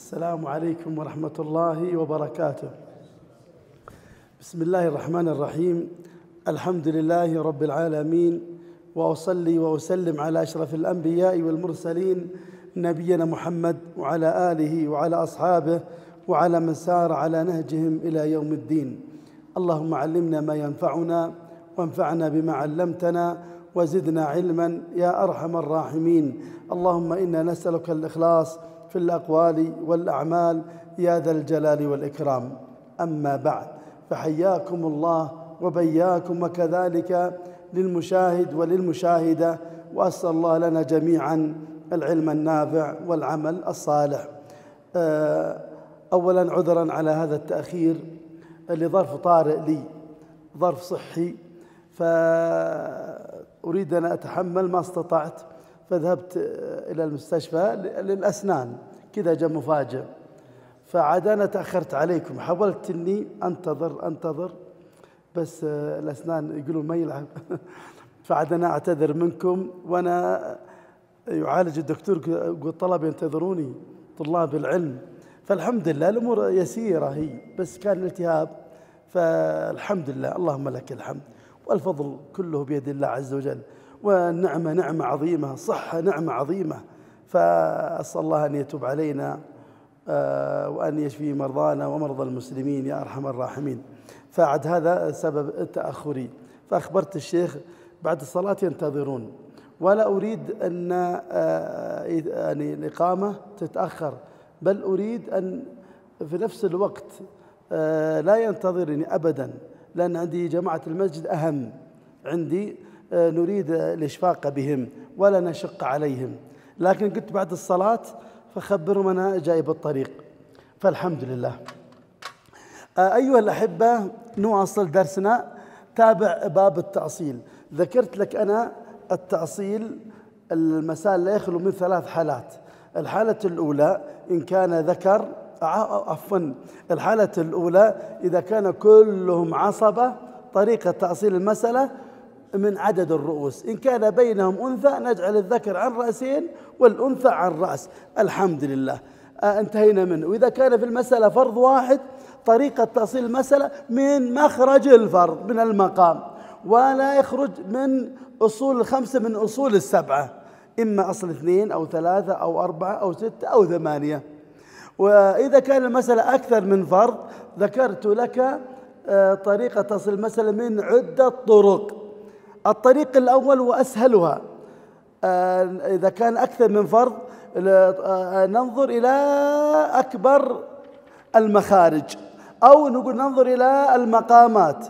السلام عليكم ورحمة الله وبركاته. بسم الله الرحمن الرحيم. الحمد لله رب العالمين، وأصلي وأسلم على أشرف الأنبياء والمرسلين نبينا محمد وعلى آله وعلى أصحابه وعلى من سار على نهجهم إلى يوم الدين. اللهم علمنا ما ينفعنا وانفعنا بما علمتنا وزدنا علما يا أرحم الراحمين. اللهم إنا نسألك الإخلاص في الأقوال والأعمال يا ذا الجلال والإكرام. أما بعد، فحياكم الله وبياكم، وكذلك للمشاهد وللمشاهدة، وأسأل الله لنا جميعا العلم النافع والعمل الصالح. أولا عذرا على هذا التأخير لظرف طارئ لي، ظرف صحي، فأريد أن أتحمل ما استطعت، فذهبت إلى المستشفى للأسنان، كذا جاء مفاجئ، فعاد أنا تأخرت عليكم، حاولت أني أنتظر بس الأسنان يقولون ما يلعب فعاد أنا أعتذر منكم، وأنا يعالج الدكتور يقول طلب ينتظروني طلاب العلم، فالحمد لله الأمور يسيرة هي، بس كان التهاب، فالحمد لله، اللهم لك الحمد والفضل كله بيد الله عز وجل، والنعمة نعمة عظيمة، صحة نعمة عظيمة، فأسأل الله أن يتوب علينا وأن يشفي مرضانا ومرضى المسلمين يا أرحم الراحمين. فعد هذا سبب تأخري، فأخبرت الشيخ بعد الصلاة ينتظرون، ولا أريد أن يعني الإقامة تتأخر، بل أريد أن في نفس الوقت لا ينتظرني أبدا، لأن عندي جماعة المسجد أهم عندي، نريد الإشفاق بهم ولا نشق عليهم، لكن قلت بعد الصلاة فخبرهم أنا جاي بالطريق، فالحمد لله. أيها الأحبة، نواصل درسنا. تابع باب التأصيل. ذكرت لك أنا التأصيل المسائل لا يخلو من 3 حالات. الحالة الأولى إن كان ذكر، الحالة الأولى إذا كان كلهم عصبة، طريقة تأصيل المسألة من عدد الرؤوس، إن كان بينهم أنثى نجعل الذكر عن رأسين والأنثى عن رأس، الحمد لله انتهينا منه. وإذا كان في المسألة فرض واحد، طريقة تأصيل المسألة من مخرج الفرض من المقام، ولا يخرج من أصول 5 من أصول 7، إما أصل 2 أو 3 أو 4 أو 6 أو 8. وإذا كان المسألة أكثر من فرض، ذكرت لك طريقة تأصيل المسألة من عدة طرق. الطريق الأول وأسهلها، إذا كان أكثر من فرض ننظر إلى أكبر المخارج، أو نقول ننظر إلى المقامات،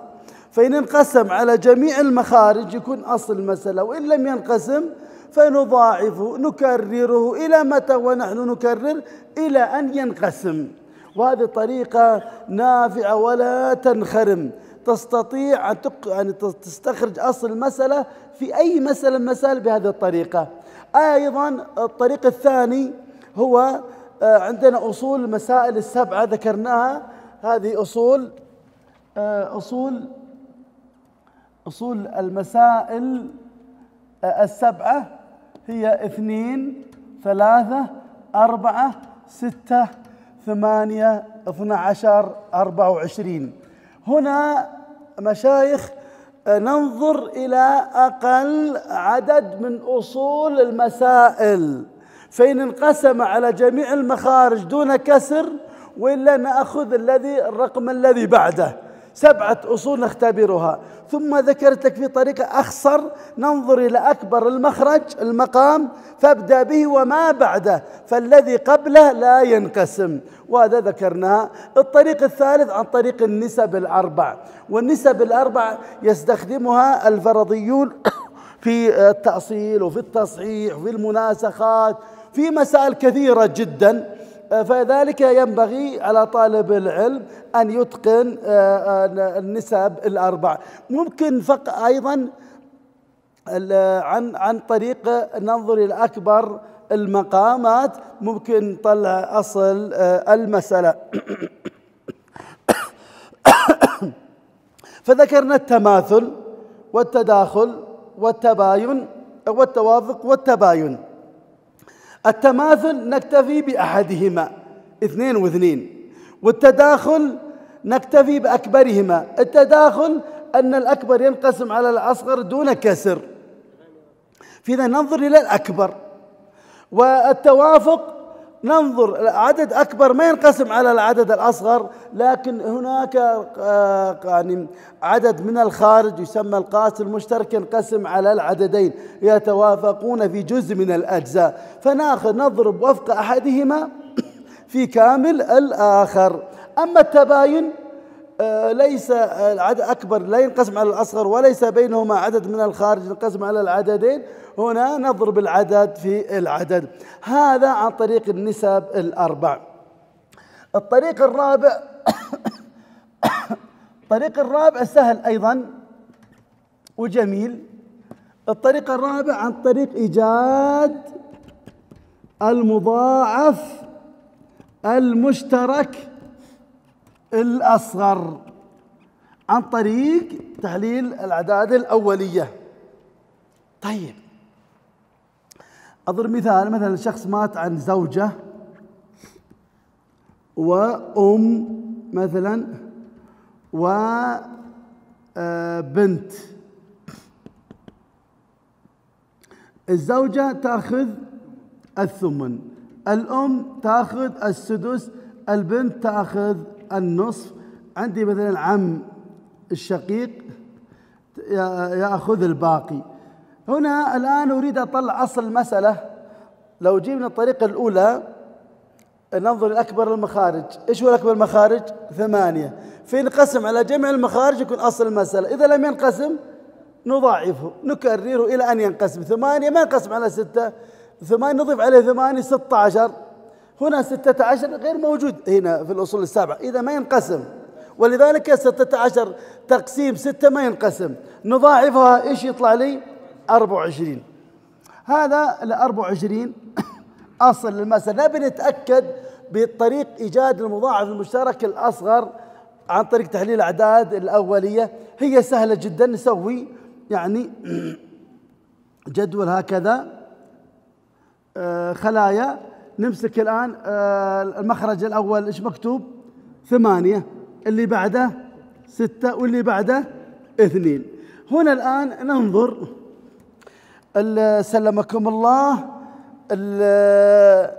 فإن انقسم على جميع المخارج يكون أصل المسألة، وإن لم ينقسم فنضاعفه نكرره إلى متى ونحن نكرر إلى أن ينقسم. وهذه طريقة نافعة ولا تنخرم، تستطيع أن تستخرج أصل المسألة في أي مسألة من المسائل بهذه الطريقة. أيضا الطريق الثاني هو عندنا أصول المسائل 7 ذكرناها، هذه أصول المسائل 7 هي 2 3 4 6 8 12 24. هنا مشايخ ننظر إلى أقل عدد من أصول المسائل، فإن انقسم على جميع المخارج دون كسر، وإلا نأخذ الرقم الذي بعده. 7 أصول نختبرها، ثم ذكرت لك في طريقة أخصر ننظر إلى أكبر المخرج المقام فابدأ به وما بعده، فالذي قبله لا ينقسم، وهذا ذكرناها. الطريق الثالث عن طريق النسب الأربع، والنسب الأربع يستخدمها الفرضيون في التأصيل وفي التصحيح وفي المناسخات، في مسائل كثيرة جدا، فذلك ينبغي على طالب العلم أن يتقن النسب الأربع. ممكن أيضا عن طريق ننظر إلى أكبر المقامات، ممكن نطلع أصل المسألة فذكرنا التماثل والتداخل والتباين والتوافق والتباين. التماثل نكتفي بأحدهما، 2 و2. والتداخل نكتفي بأكبرهما. التداخل أن الأكبر ينقسم على الأصغر دون كسر، فإذا ننظر إلى الأكبر. والتوافق ننظر عدد أكبر ما ينقسم على العدد الأصغر، لكن هناك يعني عدد من الخارج يسمى القاس المشترك ينقسم على العددين يتوافقون في جزء من الأجزاء، فناخذ نضرب وفق أحدهما في كامل الآخر. أما التباين ليس العدد أكبر لا ينقسم على الأصغر، وليس بينهما عدد من الخارج ينقسم على العددين، هنا نضرب العدد في العدد. هذا عن طريق النسب الأربع. الطريق الرابع الطريق الرابع سهل أيضا وجميل. الطريق الرابع عن طريق إيجاد المضاعف المشترك الأصغر عن طريق تحليل الأعداد الأولية. طيب أضرب مثال، مثلا شخص مات عن زوجة وأم مثلا وبنت. الزوجة تأخذ الثمن، الأم تأخذ السدس، البنت تأخذ النصف. عندي مثلا عم الشقيق يأخذ الباقي. هنا الآن أريد أطلع أصل المسألة. لو جينا الطريقة الأولى ننظر الأكبر المخارج. إيش هو الأكبر المخارج؟ 8. فينقسم على جميع المخارج يكون أصل المسألة. إذا لم ينقسم نضاعفه نكرره إلى أن ينقسم. 8 ما ينقسم على 6، 8 نضيف عليه 8 16. هنا 16 غير موجود هنا في الأصول السبعة، إذا ما ينقسم، ولذلك 16 تقسيم 6 ما ينقسم، نضاعفها إيش يطلع لي؟ 24. هذا ال 24 أصل المسألة. نبي نتأكد بطريق إيجاد المضاعف المشترك الأصغر عن طريق تحليل الأعداد الأولية. هي سهلة جدا. نسوي يعني جدول هكذا خلايا. نمسك الآن المخرج الأول إيش مكتوب؟ 8، اللي بعده 6، واللي بعده 2. هنا الآن ننظر سلمكم الله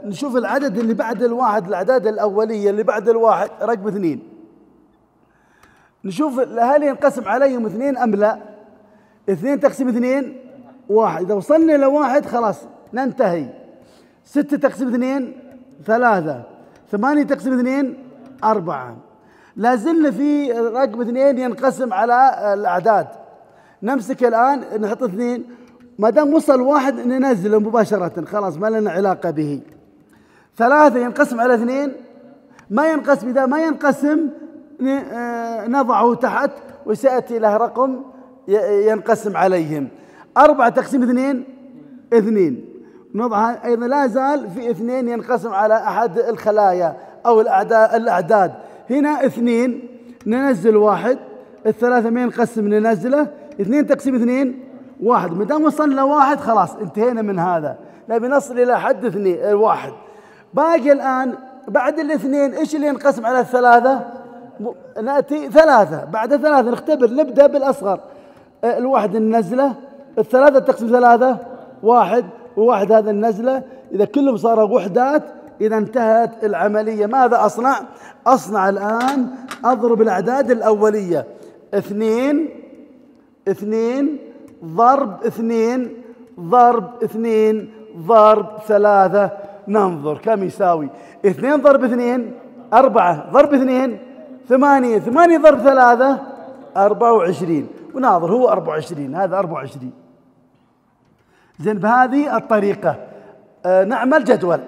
نشوف العدد اللي بعد الواحد، الأعداد الأولية اللي بعد الواحد رقم 2. نشوف هل ينقسم عليهم 2 أم لا. 2 تقسيم 2 1. إذا وصلنا إلى 1 خلاص ننتهي. 6 تقسيم 2 3. 8 تقسيم 2 4. لازلنا في رقم 2 ينقسم على الأعداد. نمسك الآن نحط 2، ما دام وصل 1 ننزله مباشرة، خلاص ما لنا علاقة به. 3 ينقسم على 2 ما ينقسم. إذا ما ينقسم نضعه تحت وسيأتي له رقم ينقسم عليهم. 4 تقسيم 2 2 نضعها أيضا. لا زال في 2 ينقسم على أحد الخلايا أو الأعداد. هنا 2 ننزل 1. 3 ما ينقسم ننزله. 2 تقسيم 2 1. ما دام وصلنا 1 خلاص انتهينا من هذا. نبي نصل إلى حد 2 1. باقي الآن بعد 2 إيش اللي ينقسم على 3؟ نأتي 3. بعد 3 نختبر، نبدأ بالأصغر. 1 ننزله. 3 تقسيم 3 1، و1 هذا النزلة. إذا كلهم صاروا وحدات إذا انتهت العملية. ماذا أصنع؟ أصنع الآن أضرب الأعداد الأولية. 2 ضرب 2 ضرب 2 ضرب 3. ننظر كم يساوي. 2 ضرب 2 4 ضرب 2 8 8 ضرب 3 24. وناظر هو 24، هذا 24. زين بهذه الطريقة نعمل جدول.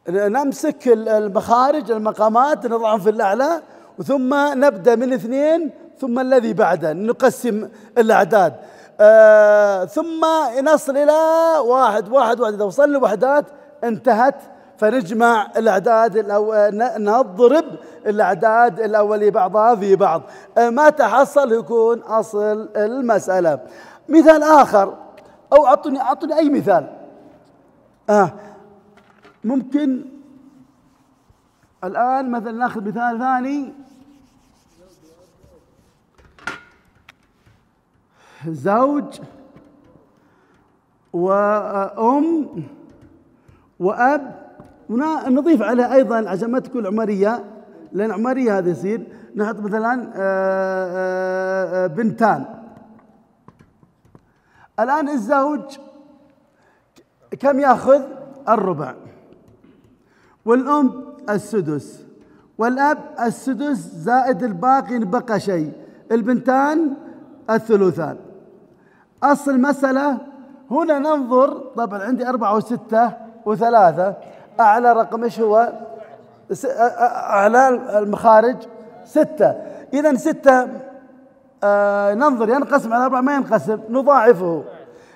نمسك المخارج المقامات نضعهم في الأعلى، ثم نبدأ من 2 ثم الذي بعده نقسم الأعداد، ثم نصل إلى 1 1 1. إذا وصلنا وحدات انتهت. فنجمع الأعداد نضرب الأعداد الأولية بعضها في بعض، ما تحصل يكون أصل المسألة. مثال آخر، أو أعطني أي مثال. ممكن الآن مثلا ناخذ مثال ثاني، زوج وأم وأب، ونضيف عليها أيضا عشان ما تكون عمرية، لأن عمرية هذا يصير نحط مثلا بنتان. الآن الزوج كم يأخذ؟ الربع، والأم السدس، والأب السدس زائد الباقي بقى شيء، البنتان الثلثان. أصل المسألة هنا ننظر، طبعا عندي 4 و6 و3، أعلى رقم إيش هو؟ أعلى المخارج 6. إذا 6 ننظر ينقسم على 4 ما ينقسم، نضاعفه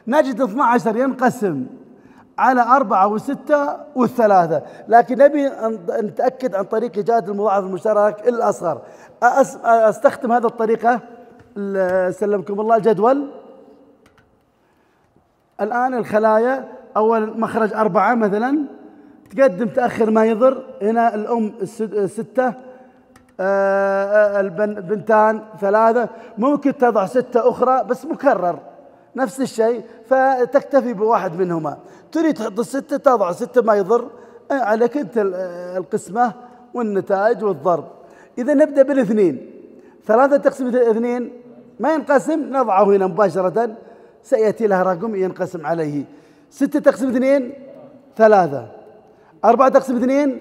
نجد 12 ينقسم على 4 و6 و3. لكن نبي نتأكد عن طريق إيجاد المضاعف المشترك الأصغر. أستخدم هذه الطريقة، سلمكم الله، الجدول. الآن الخلايا أول مخرج 4 مثلا، تقدم تأخر ما يضر. هنا الأم 6، البنتان 3، ممكن تضع 6 أخرى بس مكرر نفس الشيء، فتكتفي بواحد منهما. تريد تحط 6 تضع 6 ما يضر، عليك أنت القسمة والنتائج والضرب. إذا نبدأ بالاثنين. 3 تقسم 2 ما ينقسم، نضعه هنا مباشرة، سيأتي له رقم ينقسم عليه. 6 تقسم 2 3، 4 تقسم 2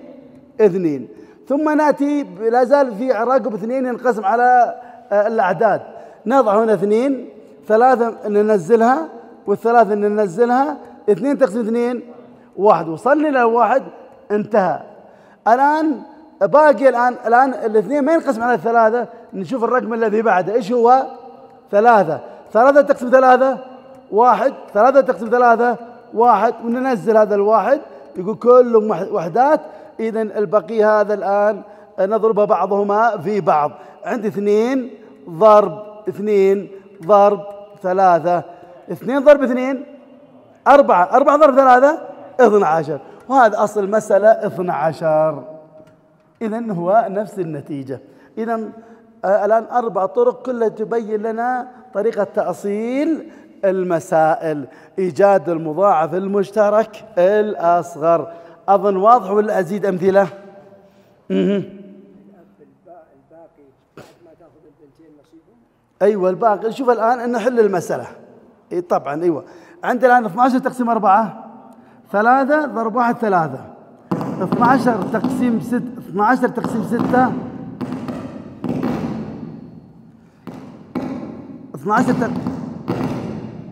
2، ثم نأتي لا زال في رقم 2 ينقسم على الأعداد، نضع هنا 2 3 ننزلها، والثلاثة ننزلها، 2 تقسم 2 1، وصلنا إلى 1 انتهى. الآن باقي الآن الاثنين ما ينقسم على 3، نشوف الرقم الذي بعده إيش هو؟ 3 تقسم 3 1، 3 تقسم 3 1، وننزل هذا الواحد، يقول كلهم وحدات. إذن البقية هذا الآن نضرب بعضهما في بعض. عندي 2 ضرب 2 ضرب 3، 2 ضرب 2 4، 4 ضرب 3 12، وهذا أصل المسألة 12. إذن هو نفس النتيجة. إذن الآن 4 طرق كلها تبين لنا طريقة تأصيل المسائل، إيجاد المضاعف المشترك الأصغر. أظن واضح ولا أزيد أمثلة؟ الباقي ما تأخذ البنتين نصيبهم؟ أيوة الباقي. شوف الآن نحل المسألة. طبعا أيوة، عندنا الآن 12 تقسيم 4، 3 ضرب 1 3، 12 تقسيم 6، 12 تقسيم 6، 12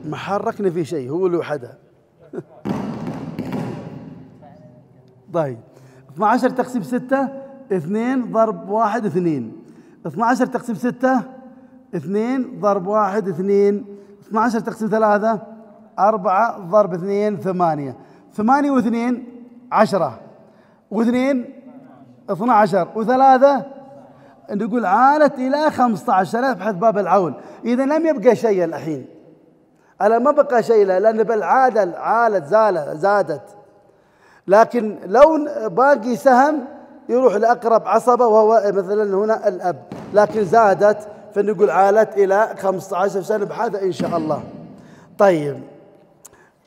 ما حركنا في شيء، هو لوحده. طيب 12 تقسيم 6 2 ضرب 1 2، 12 تقسيم 6 2 ضرب 1 2، 12 تقسيم 3 4 ضرب 2 8، 8 و2 10، و2 12، و3 نقول عالت إلى 15. نبحث باب العول. إذا لم يبقى شيء الحين، ألا ما بقى شيء، لأن بالعادة عالت زادت، لكن لو باقي سهم يروح لأقرب عصبة وهو مثلا هنا الأب، لكن زادت فنقول عالت إلى 15. سنبحث إن شاء الله. طيب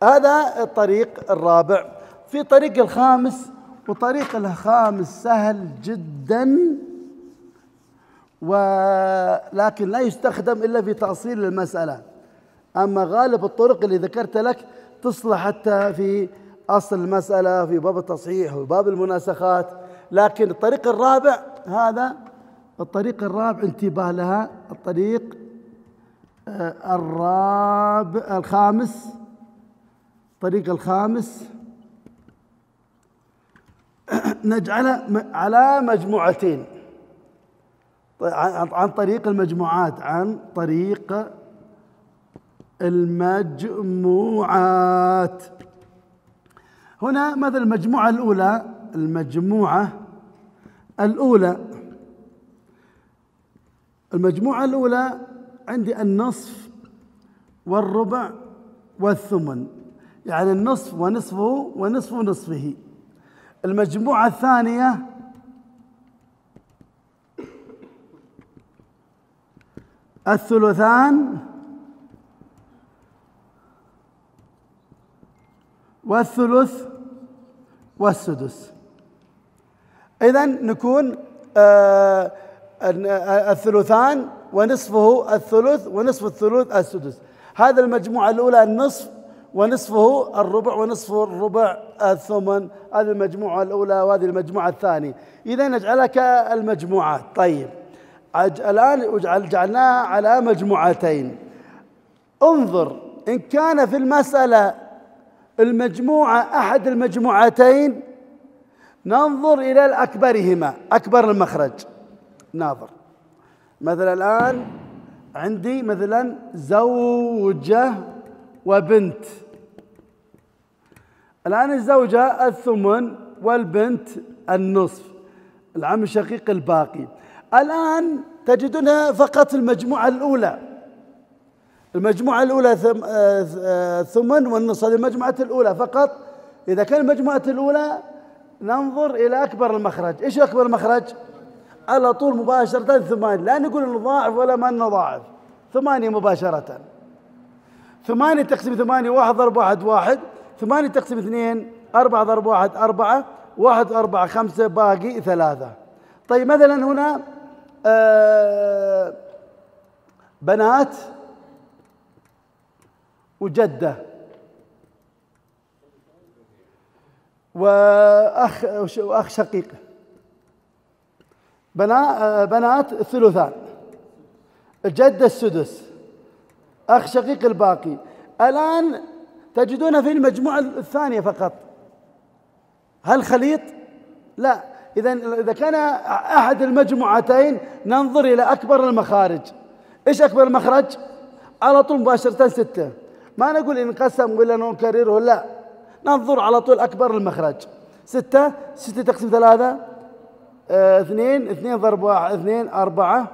هذا الطريق الرابع. في طريق الخامس، وطريق الخامس سهل جدا، ولكن لا يستخدم إلا في تأصيل المسألة. أما غالب الطرق اللي ذكرت لك تصلح حتى في أصل المسألة، في باب التصحيح وباب المناسخات. لكن الطريق الرابع، هذا الطريق الرابع انتباه لها، الطريق الخامس، الطريق الخامس نجعله على مجموعتين، عن طريق المجموعات، عن طريق المجموعات. هنا مثل المجموعة الأولى، المجموعة الأولى عندي النصف والربع والثمن، يعني النصف ونصفه ونصف نصفه. المجموعة الثانية الثلثان والثلث والسدس. إذن نكون الثلثان ونصفه الثلث ونصف الثلث السدس. هذا المجموعة الأولى النصف ونصفه الربع ونصف الربع الثمن. هذه المجموعة الأولى وهذه المجموعة الثانية. إذا نجعلها كالمجموعات. طيب الآن جعلناها على مجموعتين. انظر إن كان في المسألة المجموعة أحد المجموعتين ننظر إلى الأكبرهما، أكبر المخرج. ناظر مثلا الآن عندي مثلا زوجة وبنت. الآن الزوجة الثمن والبنت النصف، العم الشقيق الباقي. الآن تجدونها فقط المجموعة الأولى. المجموعة الأولى ثمن والنصف، هذه المجموعة الأولى فقط. إذا كان المجموعة الأولى ننظر إلى أكبر المخرج. إيش أكبر المخرج؟ على طول مباشرة 8. لا نقول نضاعف ولا ما نضاعف، 8 مباشرة. 8 تقسيم 8 1 ضرب 1 1. 8 تقسيم 2 4 ضرب 1 4. 1 4 5 باقي 3. طيب مثلا هنا بنات وجدة وأخ شقيق. بنات الثلثان، الجدة السدس، أخ شقيق الباقي. الآن تجدون في المجموعة الثانية فقط. هل خليط؟ لا. إذا كان أحد المجموعتين ننظر إلى أكبر المخارج. إيش أكبر المخرج؟ على طول مباشرة 6. ما نقول انقسم ولا نكرره، لا، ننظر على طول أكبر المخرج. 6 تقسيم 3 2. 2 ضرب 1 2 4.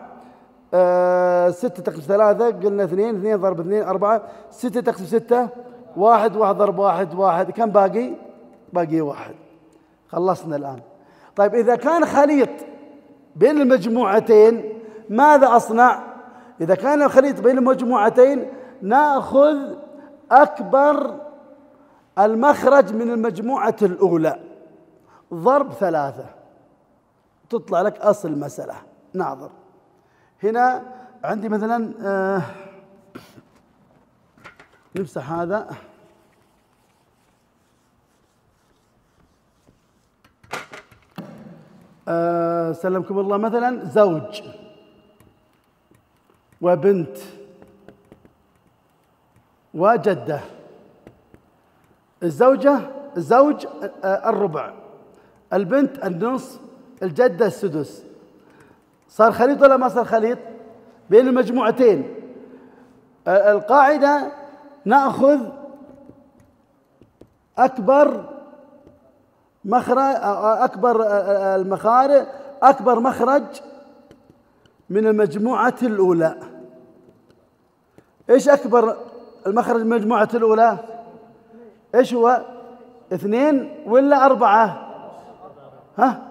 6 تقسيم 3 قلنا 2. 2 ضرب 2 4. 6 تقسيم 6 1. 1 ضرب 1 1. كم باقي؟ باقي 1. خلصنا الآن. طيب إذا كان خليط بين المجموعتين ماذا أصنع؟ إذا كان خليط بين المجموعتين نأخذ أكبر المخرج من المجموعة الأولى ضرب 3 تطلع لك أصل المسألة. ناظر هنا عندي مثلا نمسح هذا. سلمكم الله. مثلا زوج وبنت وجدة. الزوج الربع، البنت النصف، الجدة السدس. صار خليط ولا ما صار خليط بين المجموعتين؟ القاعدة نأخذ أكبر مخرج، أكبر مخرج من المجموعة الأولى. إيش أكبر المخرج من المجموعة الأولى؟ إيش هو؟ 2 ولا 4؟ ها؟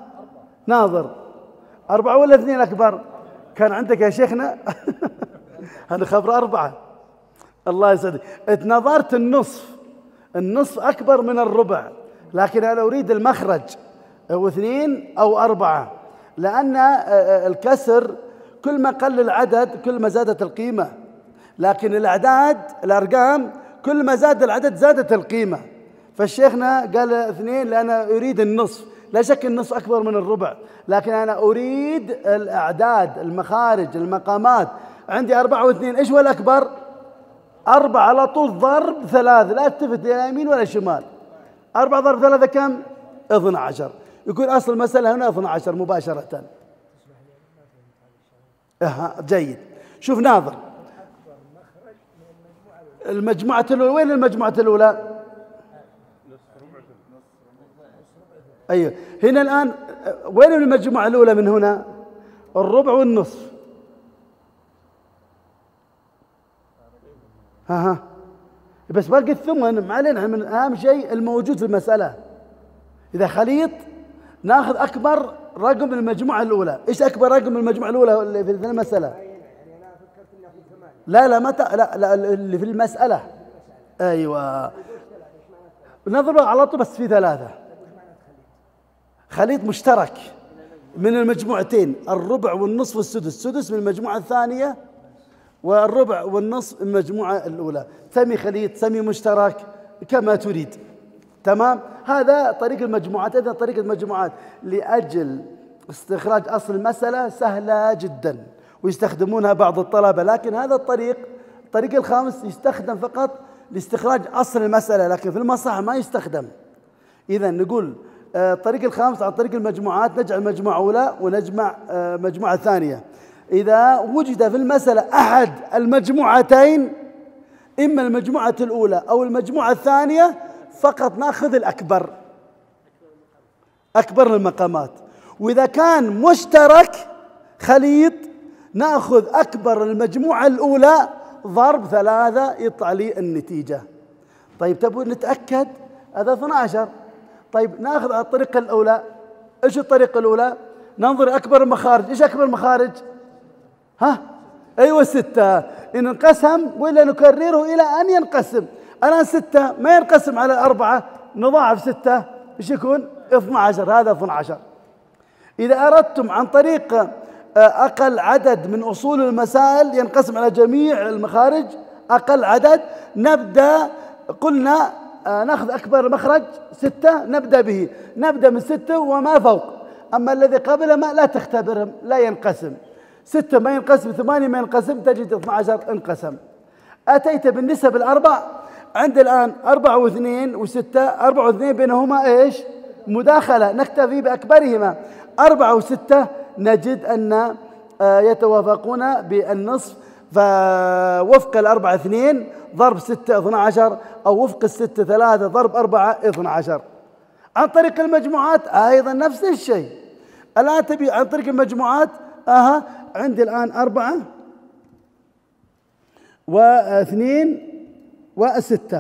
ناظر 4 ولا 2 أكبر؟ كان عندك يا شيخنا أنا خبر 4. الله يسعدك. اتنظرت النصف أكبر من الربع، لكن أنا أريد المخرج أو 2 أو 4، لأن الكسر كل ما قل العدد كل ما زادت القيمة، لكن الأرقام كل ما زاد العدد زادت القيمة. فالشيخنا قال 2 لأن أريد النصف. لا شك النصف أكبر من الربع، لكن أنا أريد الأعداد، المخارج، المقامات. عندي 4 و2. إيش هو الأكبر؟ 4 على طول ضرب 3. لا تلتفت لا يمين ولا شمال. 4 ضرب 3 كم؟ 12. يكون أصل المسألة هنا 12 مباشرة. جيد. شوف ناظر المجموعة الأولى. وين المجموعة الأولى؟ أيوه هنا الآن. وين المجموعة الأولى من هنا؟ الربع والنصف. ها بس باقي الثمن. ما علينا من أهم شيء الموجود في المسألة. إذا خليط ناخذ أكبر رقم من المجموعة الأولى. إيش أكبر رقم من المجموعة الأولى في المسألة؟ يعني أنا فكرت إنه لا متى، لا اللي في المسألة. أيوة، نضرب على طول، بس في ثلاثة. خليط مشترك من المجموعتين، الربع والنصف والسدس. السدس من المجموعة الثانية، والربع والنصف من المجموعة الأولى. سمي خليط، سمي مشترك، كما تريد. تمام. هذا طريق المجموعات. إذا طريق المجموعات لأجل استخراج أصل المسألة سهلة جدا، ويستخدمونها بعض الطلبة. لكن هذا الطريق الخامس يستخدم فقط لاستخراج أصل المسألة، لكن في المصحف ما يستخدم. إذا نقول الطريق الخامس عن طريق المجموعات، نجعل مجموعة أولى ونجمع مجموعة ثانية. إذا وجد في المسألة أحد المجموعتين، إما المجموعة الأولى أو المجموعة الثانية، فقط نأخذ الأكبر، أكبر المقامات. وإذا كان مشترك خليط، نأخذ أكبر المجموعة الأولى ضرب 3، يطلع لي النتيجة. طيب تبون نتأكد؟ هذا 12. طيب نأخذ على الطريقة الأولى. إيش الطريقة الأولى؟ ننظر أكبر المخارج. إيش أكبر المخارج؟ أيوة 6. إن انقسم وإلا نكرره إلى أن ينقسم. الآن 6 ما ينقسم على 4، نضاعف 6 إيش يكون؟ 12. هذا 12. إذا أردتم عن طريق أقل عدد من أصول المسائل ينقسم على جميع المخارج، أقل عدد، نبدأ، قلنا نأخذ أكبر مخرج 6، نبدأ به، نبدأ من 6 وما فوق. أما الذي قبله ما لا تختبرهم، لا ينقسم. 6 ما ينقسم، 8 ما ينقسم، تجد 12 انقسم. أتيت بالنسب الأربع. عند الآن 4 و2 و6، 4 و2 بينهما إيش؟ مداخلة، نكتفي بأكبرهما. 4 و6 نجد أن يتوافقون بالنصف، فوفق 4 2 ضرب 6 12، أو وفق 6 3 ضرب 4 12. عن طريق المجموعات أيضا نفس الشيء. الآن تبي عن طريق المجموعات. عندي الآن 4 و2 و6.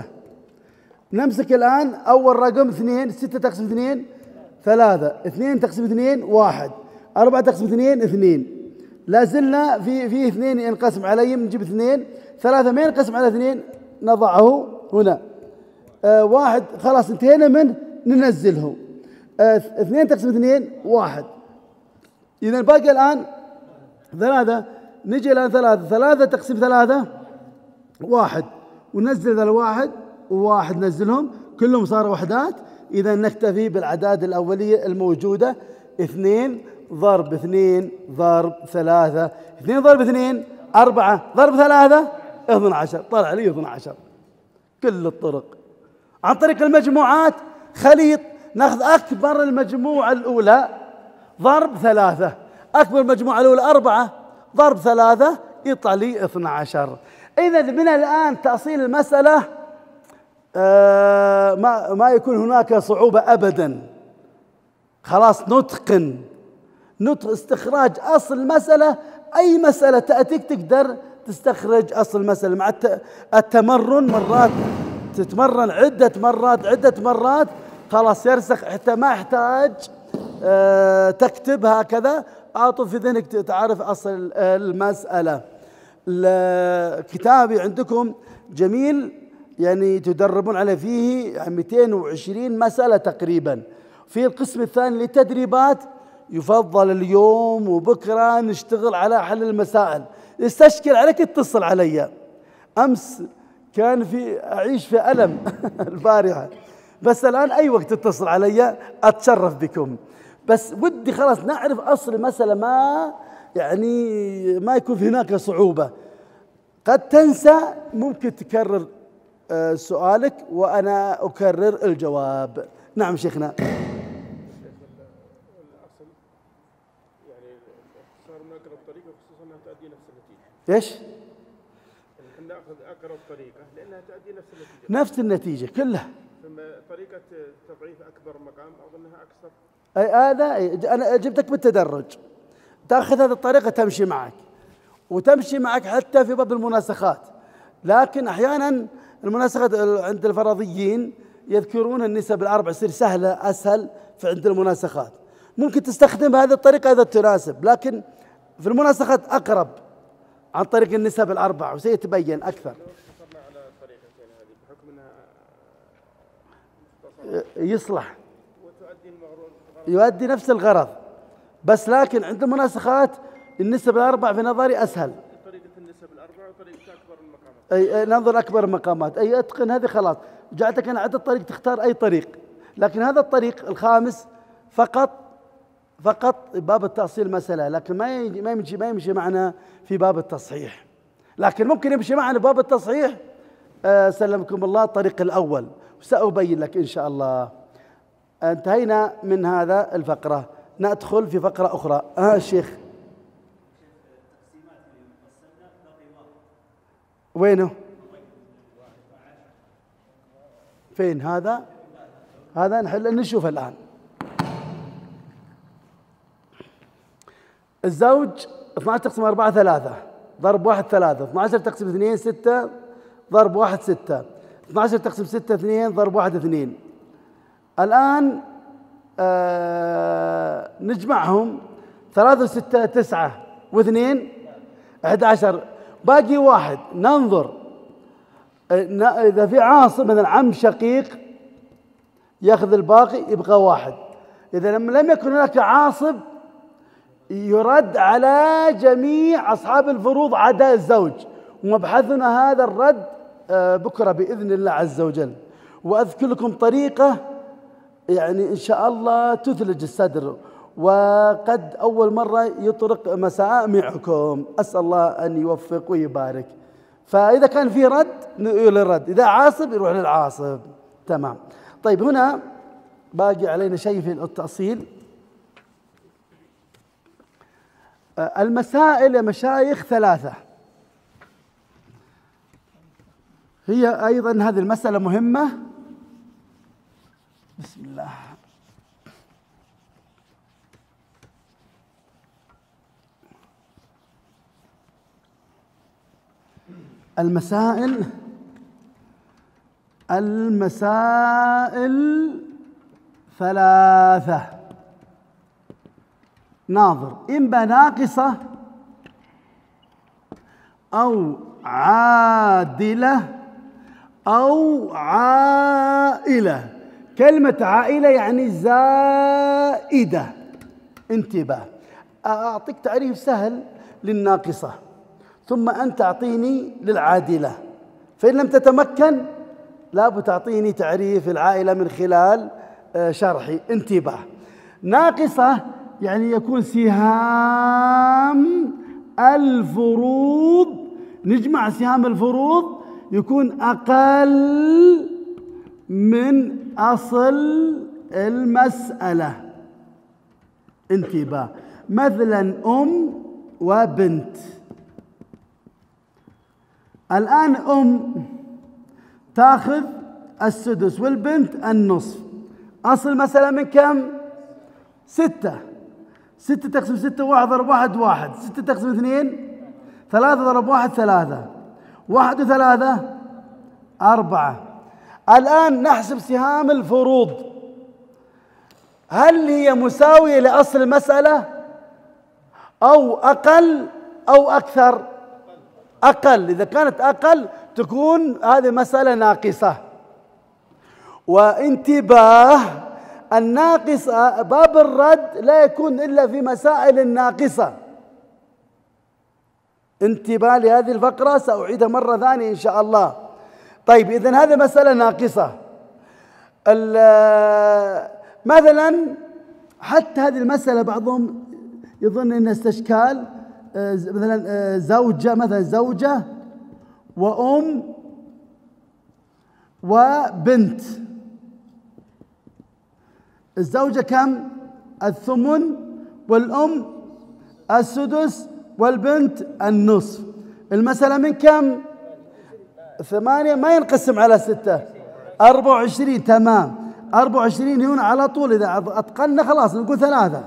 نمسك الآن أول رقم 2. 6 تقسم 2 3، 2 تقسم 2 1، 4 تقسم 2 2. لا زلنا في 2 ينقسم عليهم، نجيب 2. 3 ما ينقسم على 2، نضعه هنا. 1 خلاص انتهينا منه، ننزله. 2 تقسم 2 1. إذا باقي الآن 3. نجي الآن 3 تقسم 3 1، وننزل الواحد وواحد، ننزلهم كلهم صاروا وحدات. إذا نكتفي بالأعداد الأولية الموجودة. 2 ضرب 2 ضرب 3، 2 ضرب 2 4 ضرب 3 12، طلع لي 12. كل الطرق. عن طريق المجموعات خليط، ناخذ أكبر المجموعة الأولى ضرب 3، أكبر المجموعة الأولى 4 ضرب 3 يطلع لي 12. إذا من الآن تأصيل المسألة ما يكون هناك صعوبة أبدا. خلاص نتقن استخراج أصل المسألة. أي مسألة تأتيك تقدر تستخرج أصل المسألة مع التمرن. مرات تتمرن عدة مرات خلاص يرسخ، حتى ما يحتاج تكتب هكذا، أعطوا في ذهنك تعرف أصل المسألة. كتابي عندكم جميل، يعني تدربون عليه، فيه 220 مسألة تقريبا. في القسم الثاني للتدريبات يفضل اليوم وبكرة نشتغل على حل المسائل. يستشكل عليك اتصل علي. أمس كان أعيش في ألم البارحة، بس الآن أي وقت اتصل علي أتشرف بكم. بس ودي خلاص نعرف أصل المسألة، ما يكون في هناك صعوبة. قد تنسى، ممكن تكرر سؤالك وأنا أكرر الجواب. نعم شيخنا. الأصل يعني صار من أقرب طريقة، خصوصا أنها تؤدي نفس النتيجة. إيش؟ نأخذ أقرب طريقة لأنها تؤدي نفس النتيجة. نفس النتيجة كلها. ثم طريقة تضعيف أكبر مقام أظنها أكثر. هذا أنا جبتك بالتدرج. تأخذ هذه الطريقة تمشي معك حتى في باب المناسخات. لكن أحيانا المناسخات عند الفرضيين يذكرون النسب الأربع، يصير سهلة أسهل في عند المناسخات. ممكن تستخدم هذه الطريقة إذا تناسب، لكن في المناسخات عن طريق النسب الأربع وسيتبين أكثر. لو اختصرنا على طريقتين هذه بحكم انها يصلح وتؤدي يؤدي نفس الغرض، بس لكن عند المناسخات النسب الأربع في نظري أسهل. طريقة النسب الأربع وطريقة أكبر المقامات. أي ننظر أكبر المقامات، أي أتقن هذه خلاص، جعلتك أنا عدة طريق تختار أي طريق، لكن هذا الطريق الخامس فقط باب التأصيل مسألة، لكن ما يمشي معنا في باب التصحيح، لكن ممكن يمشي معنا باب التصحيح. سلمكم الله الطريق الأول وسأبين لك إن شاء الله. انتهينا من هذا الفقرة، ندخل في فقرة أخرى. الشيخ وينه؟ فين هذا؟ هذا نشوف الآن. الزوج 12 تقسم 4 3 ضرب 1 3، 12 تقسم 2 6 ضرب 1 6، 12 تقسم 6 2 ضرب 1 2. الآن نجمعهم، 3 و6 9 و2 11، باقي واحد. ننظر إذا في عاصب مثلا عم شقيق يأخذ الباقي يبقى واحد. إذا لم يكن هناك عاصب يرد على جميع أصحاب الفروض عدا الزوج، ومبحثنا هذا الرد بكرة بإذن الله عز وجل. وأذكر لكم طريقة يعني إن شاء الله تثلج الصدر، وقد أول مرة يطرق مسامعكم، أسأل الله أن يوفق ويبارك. فإذا كان في رد للرد، إذا عاصب يروح للعاصب. تمام. طيب هنا باقي علينا شيء في التأصيل. المسائل يا مشايخ 3، هي أيضا هذه المسألة مهمة. بسم الله. المسائل 3، ناظر إما ناقصة أو عادلة أو عائلة. كلمة عائلة يعني زائدة. انتبه، أعطيك تعريف سهل للناقصة ثم أنت أعطيني للعادلة، فإن لم تتمكن لابد تعطيني تعريف العائلة من خلال شرحي. انتبه، ناقصة يعني يكون سهام الفروض، نجمع سهام الفروض يكون أقل من أصل المسألة. انتبه، مثلا أم وبنت. الآن أم تأخذ السدس والبنت النصف. أصل المسألة من كم؟ 6. 6 تقسم 6 1 ضرب 1 1. 6 تقسم 2 3 ضرب 1 3. 1 و3 4. الآن نحسب سهام الفروض، هل هي مساوية لأصل المسألة أو أقل أو أكثر؟ أقل. إذا كانت أقل تكون هذه مسألة ناقصة. وانتباه، الناقصة باب الرد لا يكون إلا في مسائل الناقصة. انتباه لهذه الفقرة، سأعيدها مرة ثانية إن شاء الله. طيب إذن هذه مسألة ناقصة. مثلا حتى هذه المسألة بعضهم يظن أنها استشكال. مثلا زوجة وأم وبنت. الزوجة كم؟ الثمن، والأم السدس، والبنت النصف. المسألة من كم؟ 8. ما ينقسم على 6، 24. تمام، 24 هنا على طول. إذا أتقلنا خلاص نقول 3،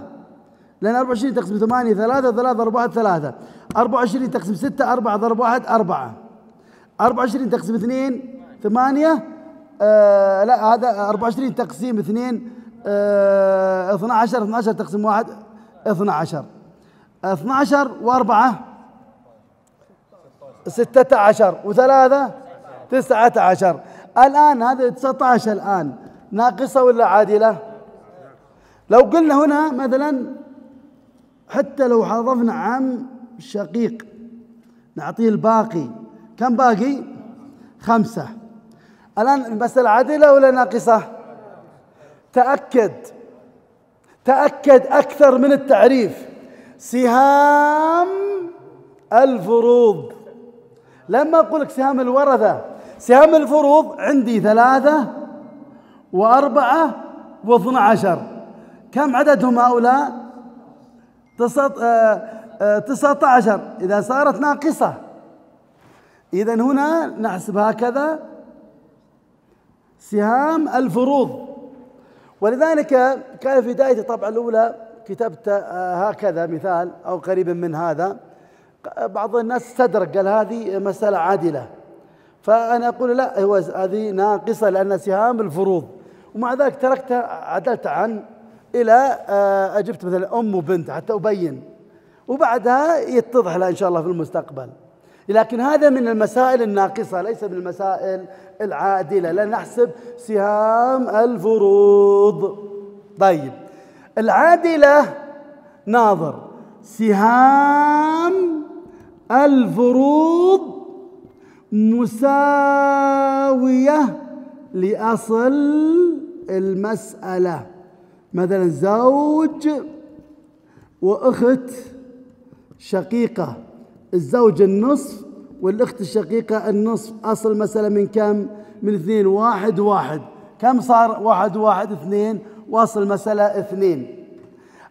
لأن 24 تقسم 8 3 3 ضرب 1 3. 24 تقسم 6 4 ضرب 1 4. 24 تقسم 2 8. لا، هذا 24 تقسيم 2 12. 12 تقسم 1 12. 12 و4 16 و3 19. الآن هذه 19 الآن ناقصة ولا عادلة؟ لو قلنا هنا مثلا حتى لو حذفنا عم شقيق نعطيه الباقي، كم باقي؟ 5. الآن المسألة عادلة ولا ناقصة؟ تأكد أكثر من التعريف. سهام الفروض، لما أقول لك سهام الورثة، سهام الفروض عندي 3 و4 و12. كم عددهم هؤلاء؟ 19. إذا صارت ناقصة، إذن هنا نحسب هكذا سهام الفروض. ولذلك كان في بداية الطبعة الأولى كتبت هكذا مثال أو قريبا من هذا. بعض الناس استدرك قال هذه مسألة عادلة، فأنا أقول لا، هو هذه ناقصة لأن سهام الفروض. ومع ذلك تركتها، عدلت عن إلى أجبت مثلا أم وبنت حتى أبين، وبعدها يتضح لها إن شاء الله في المستقبل. لكن هذا من المسائل الناقصة ليس من المسائل العادلة، لا نحسب سهام الفروض. طيب العادلة ناظر سهام الفروض مساوية لأصل المسألة. مثلا زوج وأخت شقيقة، الزوج النصف والأخت الشقيقة النصف. أصل المسألة من كم؟ من 2. 1 1. كم صار 1 1؟ 2. وأصل المسألة 2.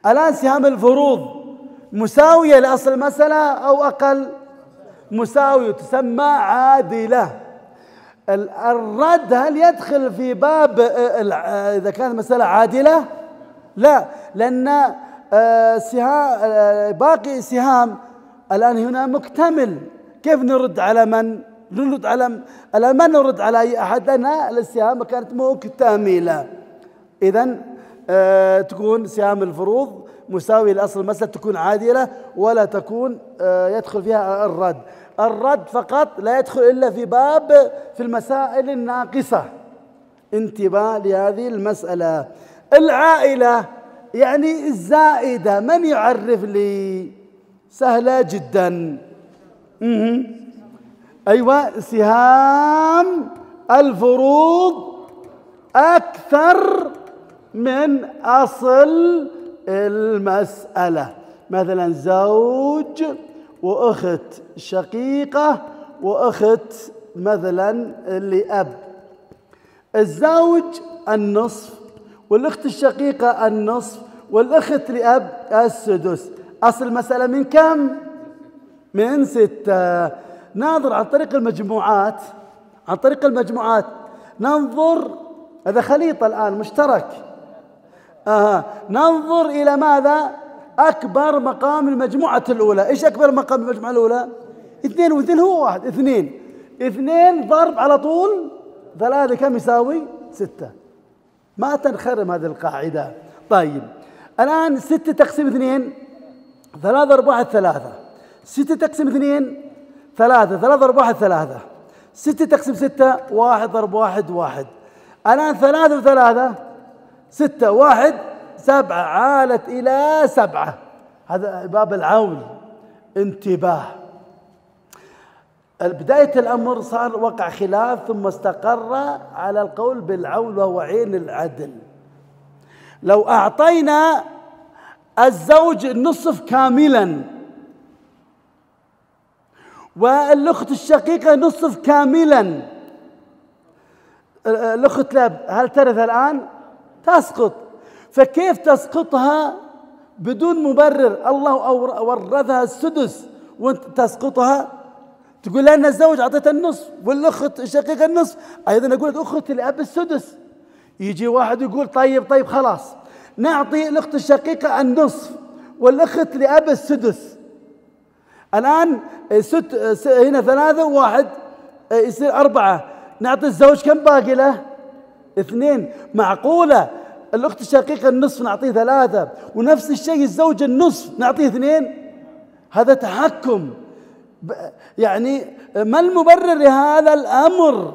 الآن سهام الفروض مساوية لأصل المسألة أو أقل؟ مساوية، تسمى عادلة. الرد هل يدخل في باب إذا كانت المسألة عادلة؟ لا، لأن باقي سهام الآن هنا مكتمل. كيف نرد على من؟ نرد على الآن ما نرد على أي أحد لأن السهام كانت مكتملة. إذن تكون سهام الفروض مساوية لأصل المسألة، تكون عادلة ولا تكون يدخل فيها الرد. الرد فقط لا يدخل إلا في باب في المسائل الناقصة. انتباه لهذه المسألة. العائلة يعني الزائدة، من يعرف لي؟ سهلة جدا. أيوة، سهام الفروض أكثر من أصل المسألة. مثلا زوج وأخت شقيقة وأخت مثلا لأب، الزوج النصف والأخت الشقيقة النصف والأخت لأب السدس. أصل المسألة من كم؟ من 6. ننظر عن طريق المجموعات، ننظر، هذا خليط الآن مشترك. ننظر إلى ماذا؟ أكبر مقام المجموعة الأولى. إيش أكبر مقام المجموعة الأولى؟ 2 و2 هو 1. 2 ضرب على طول 3 كم يساوي؟ 6. ما تنخرم هذه القاعدة. طيب الآن 6 تقسيم 2 3 ضرب 1 3. 6 تقسيم 2 3. 3 ضرب 1 3. 6 تقسيم 6 1 ضرب 1 1. الآن 3 و3 6 1 7 عالت إلى 7. هذا باب العول. انتباه، بداية الأمر صار وقع خلاف ثم استقر على القول بالعول وهو عين العدل. لو أعطينا الزوج النصف كاملا والأخت الشقيقة نصف كاملا، الأخت لاب هل ترث الآن؟ تسقط. فكيف تسقطها بدون مبرر؟ الله ورثها السدس وانت تسقطها، تقول لأن الزوج أعطيته النصف والأخت الشقيقة النصف. أيضا أقول لك أخت الأب السدس. يجي واحد يقول طيب خلاص نعطي الأخت الشقيقة النصف والأخت لأب السدس. الآن هنا 3 و1 يصير 4. نعطي الزوج كم باقي له؟ 2. معقولة الأخت الشقيقة النصف نعطيه 3 ونفس الشيء الزوج النصف نعطيه 2؟ هذا تحكم يعني ما المبرر لهذا الأمر؟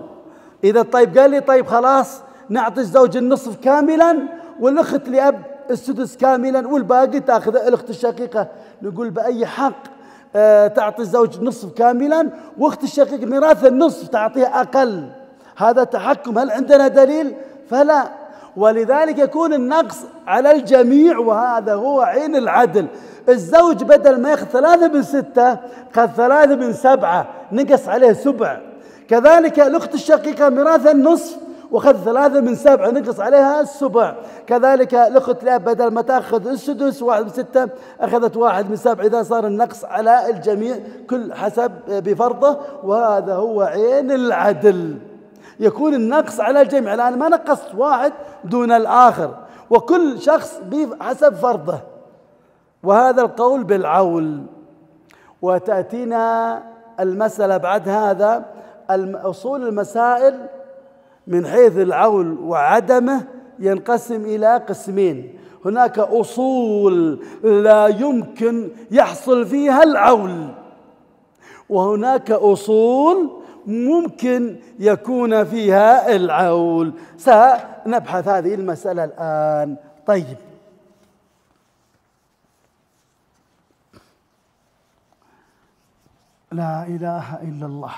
إذا طيب قال لي طيب خلاص نعطي الزوج النصف كاملا والأخت لأب السدس كاملا والباقي تأخذ الأخت الشقيقة. نقول بأي حق تعطي الزوج نصف كاملا واخت الشقيق ميراث النصف تعطيها أقل؟ هذا تحكم. هل عندنا دليل؟ فلا. ولذلك يكون النقص على الجميع، وهذا هو عين العدل. الزوج بدل ما يأخذ 3 من 6 أخذ 3 من 7 نقص عليه سبع. كذلك الأخت الشقيقة ميراث النصف وأخذ 3 من 7 نقص عليها السبع. كذلك الأخت الأب بدل ما تأخذ السدس 1 من 6 أخذت 1 من 7. إذا صار النقص على الجميع كل حسب بفرضه، وهذا هو عين العدل. يكون النقص على الجميع، الآن ما نقصت واحد دون الآخر، وكل شخص بحسب فرضه، وهذا القول بالعول. وتأتينا المسألة بعد هذا أصول المسائل من حيث العول وعدمه ينقسم إلى قسمين. هناك أصول لا يمكن يحصل فيها العول، وهناك أصول ممكن يكون فيها العول. سنبحث هذه المسألة الآن. طيب، لا إله إلا الله.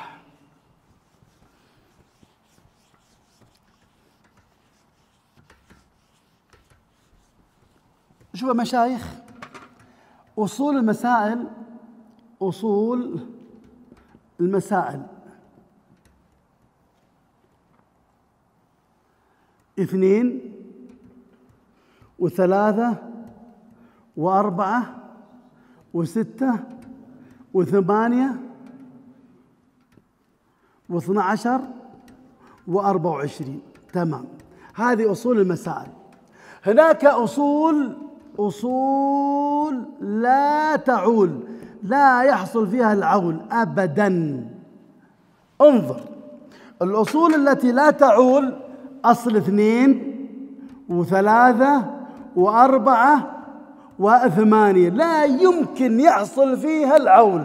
شوف يا مشايخ، أصول المسائل، أصول المسائل 2 و3 و4 و6 و8 و12 و24. تمام، هذه أصول المسائل. هناك أصول لا تعول، لا يحصل فيها العول أبداً. انظر، الأصول التي لا تعول أصل 2 و3 و4 و8 لا يمكن يحصل فيها العول.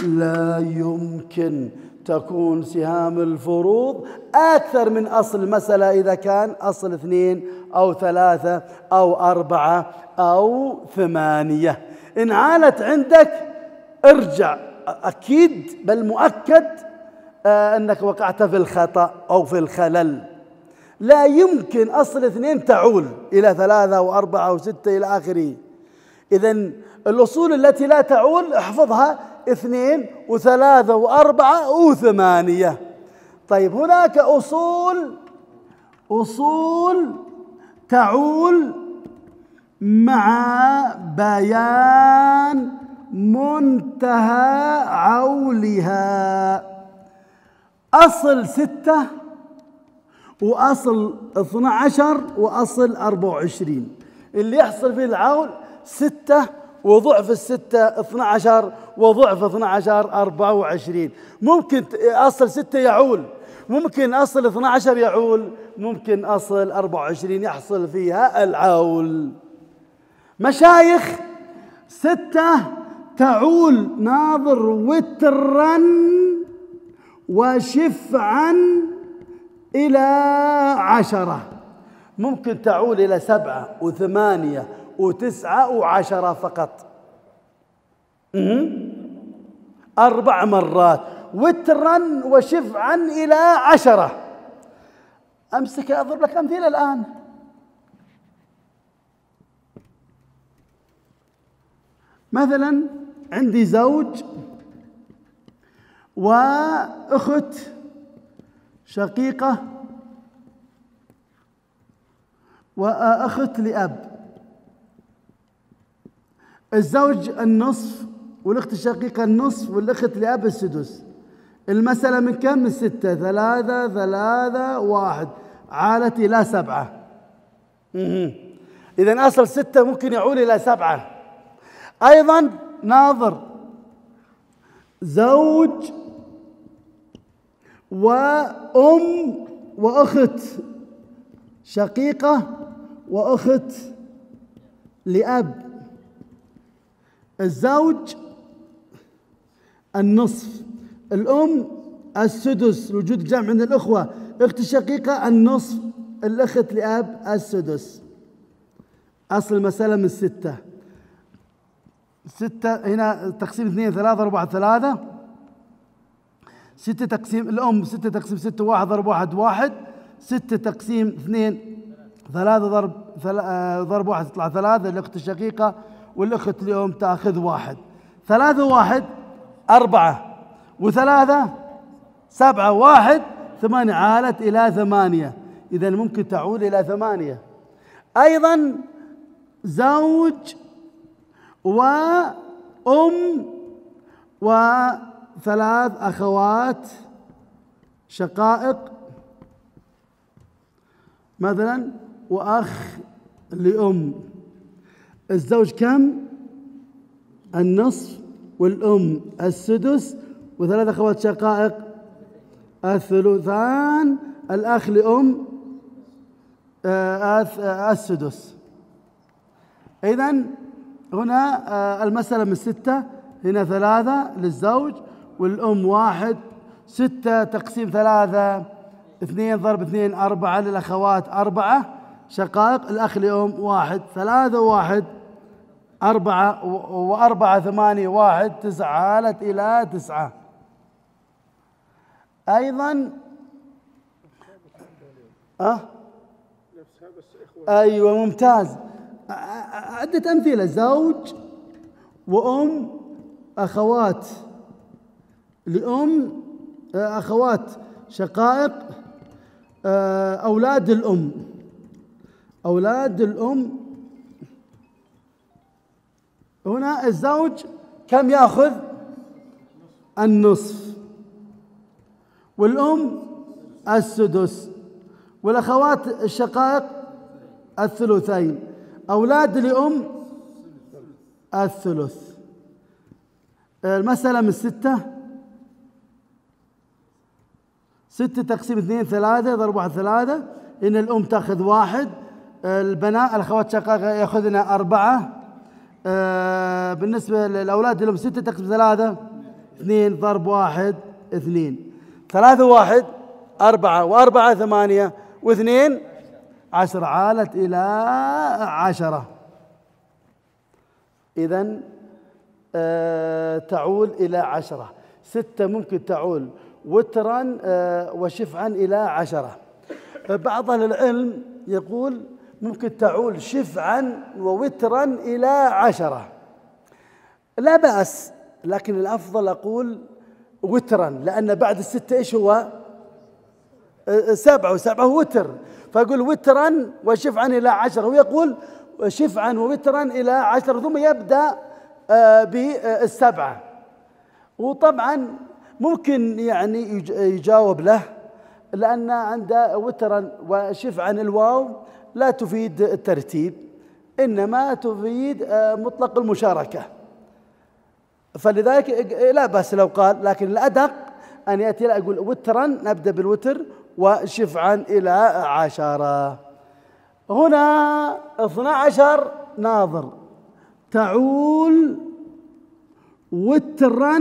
لا يمكن تكون سهام الفروض أكثر من أصل المسألة إذا كان أصل 2 أو 3 أو 4 أو 8. إن عالت عندك ارجع، أكيد بل مؤكد أنك وقعت في الخطأ أو في الخلل. لا يمكن أصل 2 تعول إلى 3 و4 و6 إلى آخره. إذن الأصول التي لا تعول احفظها 2 و3 و4 و8. طيب، هناك أصول تعول مع بيان منتهى عولها. أصل 6 وأصل 12 وأصل 24 اللي يحصل فيه العول 6 وضعف 6 12 وضعف 12 24. ممكن أصل 6 يعول، ممكن أصل 12 يعول، ممكن أصل 24 يحصل فيها العول. مشايخ، 6 تعول ناظر وترا وشفعا إلى 10. ممكن تعول إلى 7 و8 و9 و10 فقط. 4 مرات وترا وشفعا إلى 10. أمسك أضرب لك أمثلة الآن. مثلا عندي زوج وأخت شقيقة وأخت لأب. الزوج النصف والأخت الشقيقة النصف والأخت لأب السدس. المسألة من كم؟ من 6. 3 3 1 عالت إلى 7. إذن أصل 6 ممكن يعول إلى 7. أيضا ناظر زوج وأم وأخت شقيقة وأخت لأب. الزوج النصف. الأم السدس، وجود جمع من الأخوة، أخت الشقيقة النصف، الأخت لأب السدس. أصل المسألة من 6. 6 هنا تقسيم 2 3 4 3. 6 تقسيم الأم 6 تقسيم 6 1 ضرب 1 1. 6 تقسيم 2 3 ضرب 1 تطلع 3 الأخت الشقيقة، والأخت الأم تأخذ 1. 3 1 4 و3 7 1 8 عالت إلى 8. إذا ممكن تعود إلى 8. أيضا زوج وأم وثلاث أخوات شقائق مثلا، وأخ لأم. الزوج كم؟ النصف، والأم السدس، وثلاث أخوات شقائق الثلثان، الأخ لأم السدس. إذن هنا المسألة من 6. هنا 3 للزوج والأم 1. 6 تقسيم 3 2 ضرب 2 4 للأخوات 4 شقائق، الأخ لأم 1. 3 1 4 و4 8 1 9 عالت إلى 9. أيضا أيوة ممتاز. عدة أمثلة: زوج وأم، أخوات لأم، أخوات شقائق، أولاد الأم. أولاد الأم هنا الزوج كم يأخذ؟ النصف، والأم السدس، والأخوات الشقائق الثلثين، أولاد لأم الثلث. المسألة من 6. 6 تقسيم 2 3 ضرب 1 3. إن الأم تأخذ 1. البنات الأخوات شقائق يأخذن 4. بالنسبة للأولاد لهم 6 تقسيم 3 2 ضرب 1 2. 3 1 4 و4 8 و2 10 عالت إلى 10. إذن تعول إلى 10. 6 ممكن تعول وترا وشفعا إلى 10. بعض أهل العلم يقول ممكن تعول شفعا ووترا إلى 10. لا بأس، لكن الأفضل أقول وترا، لأن بعد 6 إيش هو؟ 7 و7 هو وتر، فأقول وترا وشفعا إلى 10. ويقول شفعا ووترا إلى 10 ثم يبدأ ب7. وطبعا ممكن يعني يجاوب له، لأن عنده وترا وشفعا الواو لا تفيد الترتيب، إنما تفيد مطلق المشاركة، فلذلك لا بأس لو قال. لكن الأدق أن يأتي لا أقول وترا، نبدأ بالوتر وشفعا إلى 10. هنا 12 ناظر تعول وترا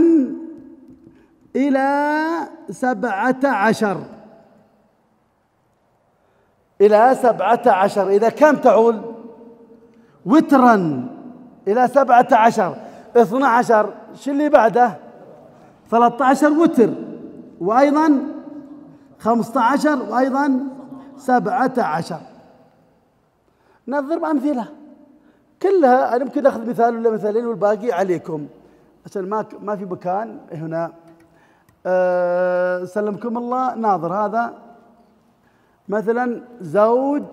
إلى 17. إلى 17. إذا كم تعول؟ وترا إلى 17. 12 شو اللي بعده؟ 13 وتر، وأيضا 15، وأيضا 17. نضرب أمثلة كلها. أنا ممكن أخذ مثال ولا مثالين والباقي عليكم عشان ما في مكان هنا. سلمكم الله. ناظر هذا مثلا زوج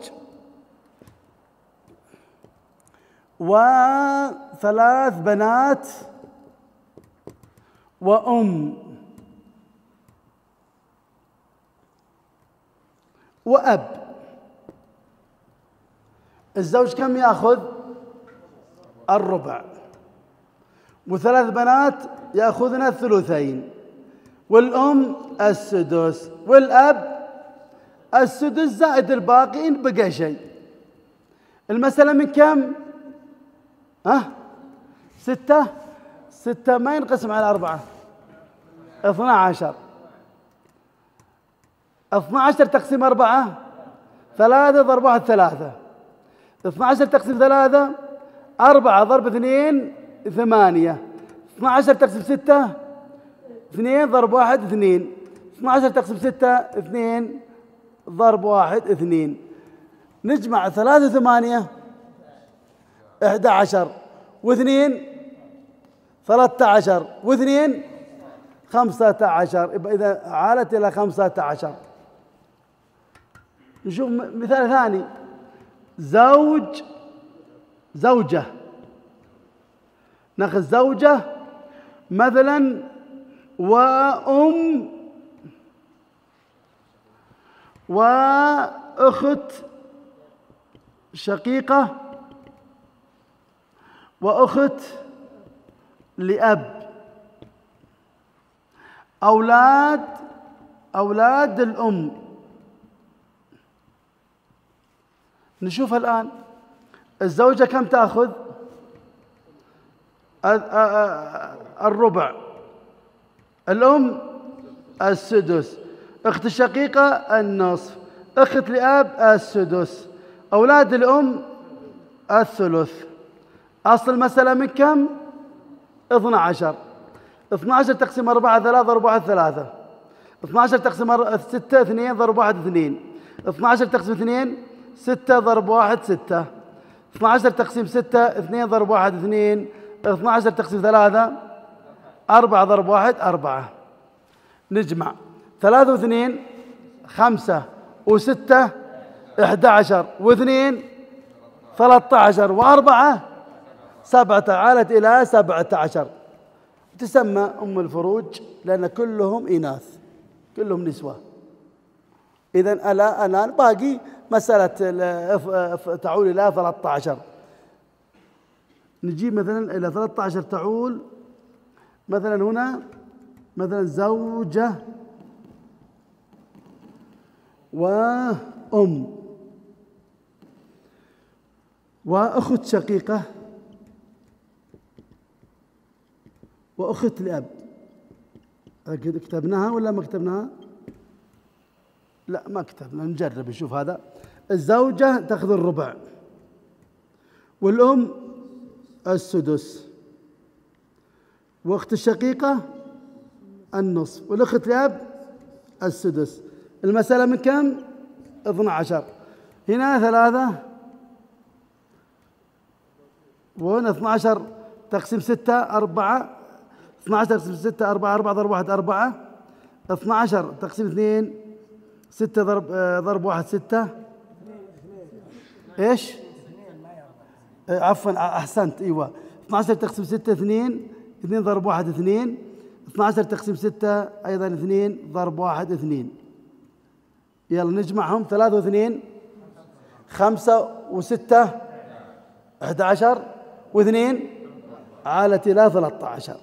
وثلاث بنات وأم وأب. الزوج كم يأخذ؟ الربع، وثلاث بنات يأخذن الثلثين، والأم السدس، والأب السدس زائد الباقي إن بقى شيء. المسألة من كم؟ 6. 6 ما ينقسم على 4. 12. 12 تقسيم 4 3 ضرب 1 3. 12 تقسيم 3 4 ضرب 2 8. 12 تقسيم 6 2 ضرب 1 2. 12 تقسيم 6 2 ضرب 1 2. نجمع 3 و8 11 و2 13 و2 15. يبقى إذا عالت إلى 15. نشوف مثال ثاني. زوجة. ناخذ زوجة مثلا وأم وأخت شقيقة وأخت لأب. أولاد الأم. نشوف الآن الزوجة كم تأخذ؟ الربع. الأم السدس. أخت الشقيقة النصف. أخت لأب السدس. أولاد الأم الثلث. أصل المسألة من كم؟ 12. 12 تقسيم 4 3 ضرب 1 3. 12 تقسيم 6 2 ضرب 1 2. 12 تقسيم 2 6 ضرب 1 6. 12 تقسيم 6 2 ضرب 1 2. 12 تقسيم 3 4 ضرب 1 4. نجمع 3 و2 5 و6 11 و2 13 و4 7. عالت إلى 17. تسمى أم الفروج لأن كلهم إناث، كلهم نسوة. إذن الآن باقي مسألة تعول إلى 13. نجيب مثلا إلى 13 تعول مثلا هنا مثلا زوجة وأم وأخت شقيقة وأخت لأب. كتبناها ولا ما كتبناها؟ لا ما كتبنا، نجرب نشوف. هذا الزوجة تأخذ الربع والأم السدس وأخت الشقيقة النصف والأخت لأب السدس. المسألة من كم؟ 12. هنا 3 وهنا 12 تقسيم 6 4. 12 تقسيم 6 4 4 ضرب 1 4. 12 تقسيم 2 6 ضرب 1 6. ايش؟ عفوا احسنت ايوه. 12 تقسيم 6 2 2 ضرب 1 2. 12 تقسيم 6 ايضا 2 ضرب 1 2. يلا نجمعهم 3 و2 5 و6 11 و2 عالت إلى 13.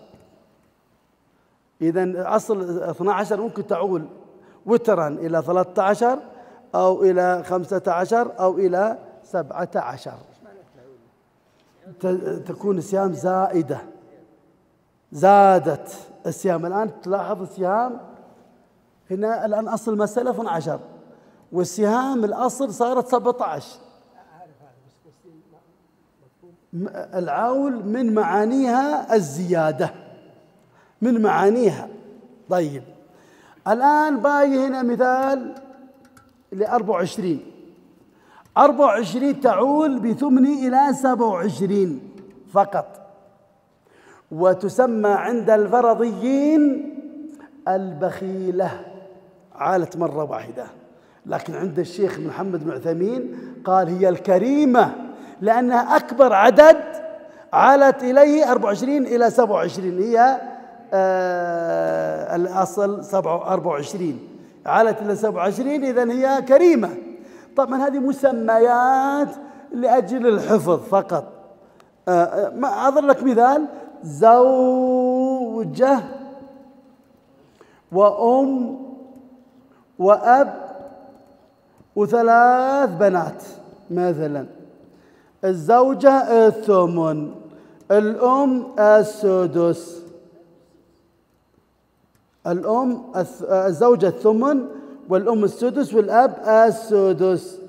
إذن أصل 12 ممكن تعول وترا إلى 13 أو إلى 15 أو إلى 17. تكون السهام زائدة، زادت السهام. الآن تلاحظ السهام هنا الآن أصل المسألة 12 والسهام الأصل صارت 17. العول من معانيها الزيادة، من معانيها. طيب الآن باقي هنا مثال ل 24. 24 تعول بثمن إلى 27 فقط، وتسمى عند الفرضيين البخيلة. عالت مرة واحدة. لكن عند الشيخ محمد بن عثيمين قال هي الكريمة لأنها أكبر عدد عالت إليه 24 إلى 27. هي الأصل 24 عالت إلى 27، إذن هي كريمة. طبعا هذه مسميات لأجل الحفظ فقط. أضرب لك مثال: زوجة وأم وأب وثلاث بنات مثلا. الزوجة الثمن، الأم السدس، الأم الزوجة الثمن، والأم السدس، والأب السدس.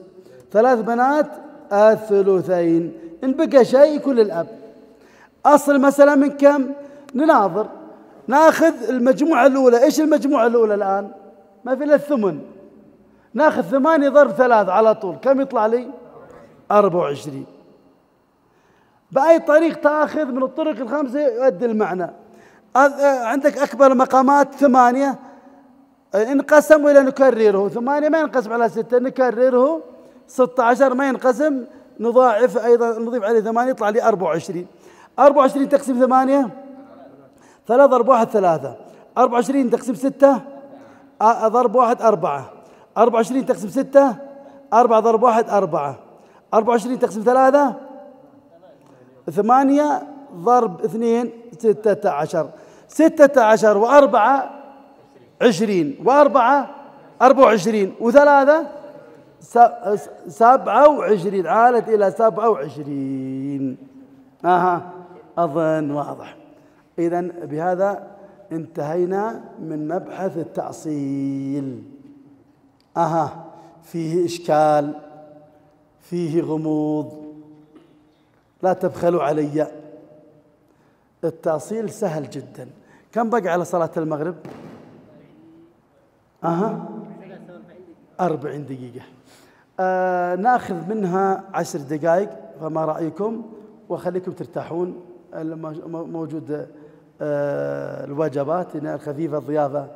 3 بنات الثلثين. إن بقى شيء يكون للأب. أصل المسألة من كم؟ نناظر، ناخذ المجموعة الأولى. إيش المجموعة الأولى الآن؟ ما في إلا الثمن. ناخذ 8 ضرب 3 على طول، كم يطلع لي؟ 24. بأي طريق تأخذ من الطرق ال5 يؤدي المعنى. عندك أكبر مقامات 8 انقسم إلى نكرره. 8 ما ينقسم على 6، نكرره 16 ما ينقسم، نضاعف أيضا، نضيف عليه 8 يطلع لي 24. 24 تقسيم 8 3 ضرب 1 3. 24 تقسيم 6 ضرب 1 4. 24 تقسيم 6 4 ضرب 1 4. 24 تقسيم 3 8 ضرب 2 16. 16 و4 20 و4 24 و3 27. عالت إلى 27. أظن واضح. إذن بهذا انتهينا من مبحث التأصيل. فيه إشكال، فيه غموض، لا تبخلوا علي. التأصيل سهل جدا. كم بقى على صلاة المغرب؟ 40 دقيقة. ناخذ منها 10 دقائق، فما رأيكم؟ وخليكم ترتاحون. موجود الوجبات الخفيفة الضيافة،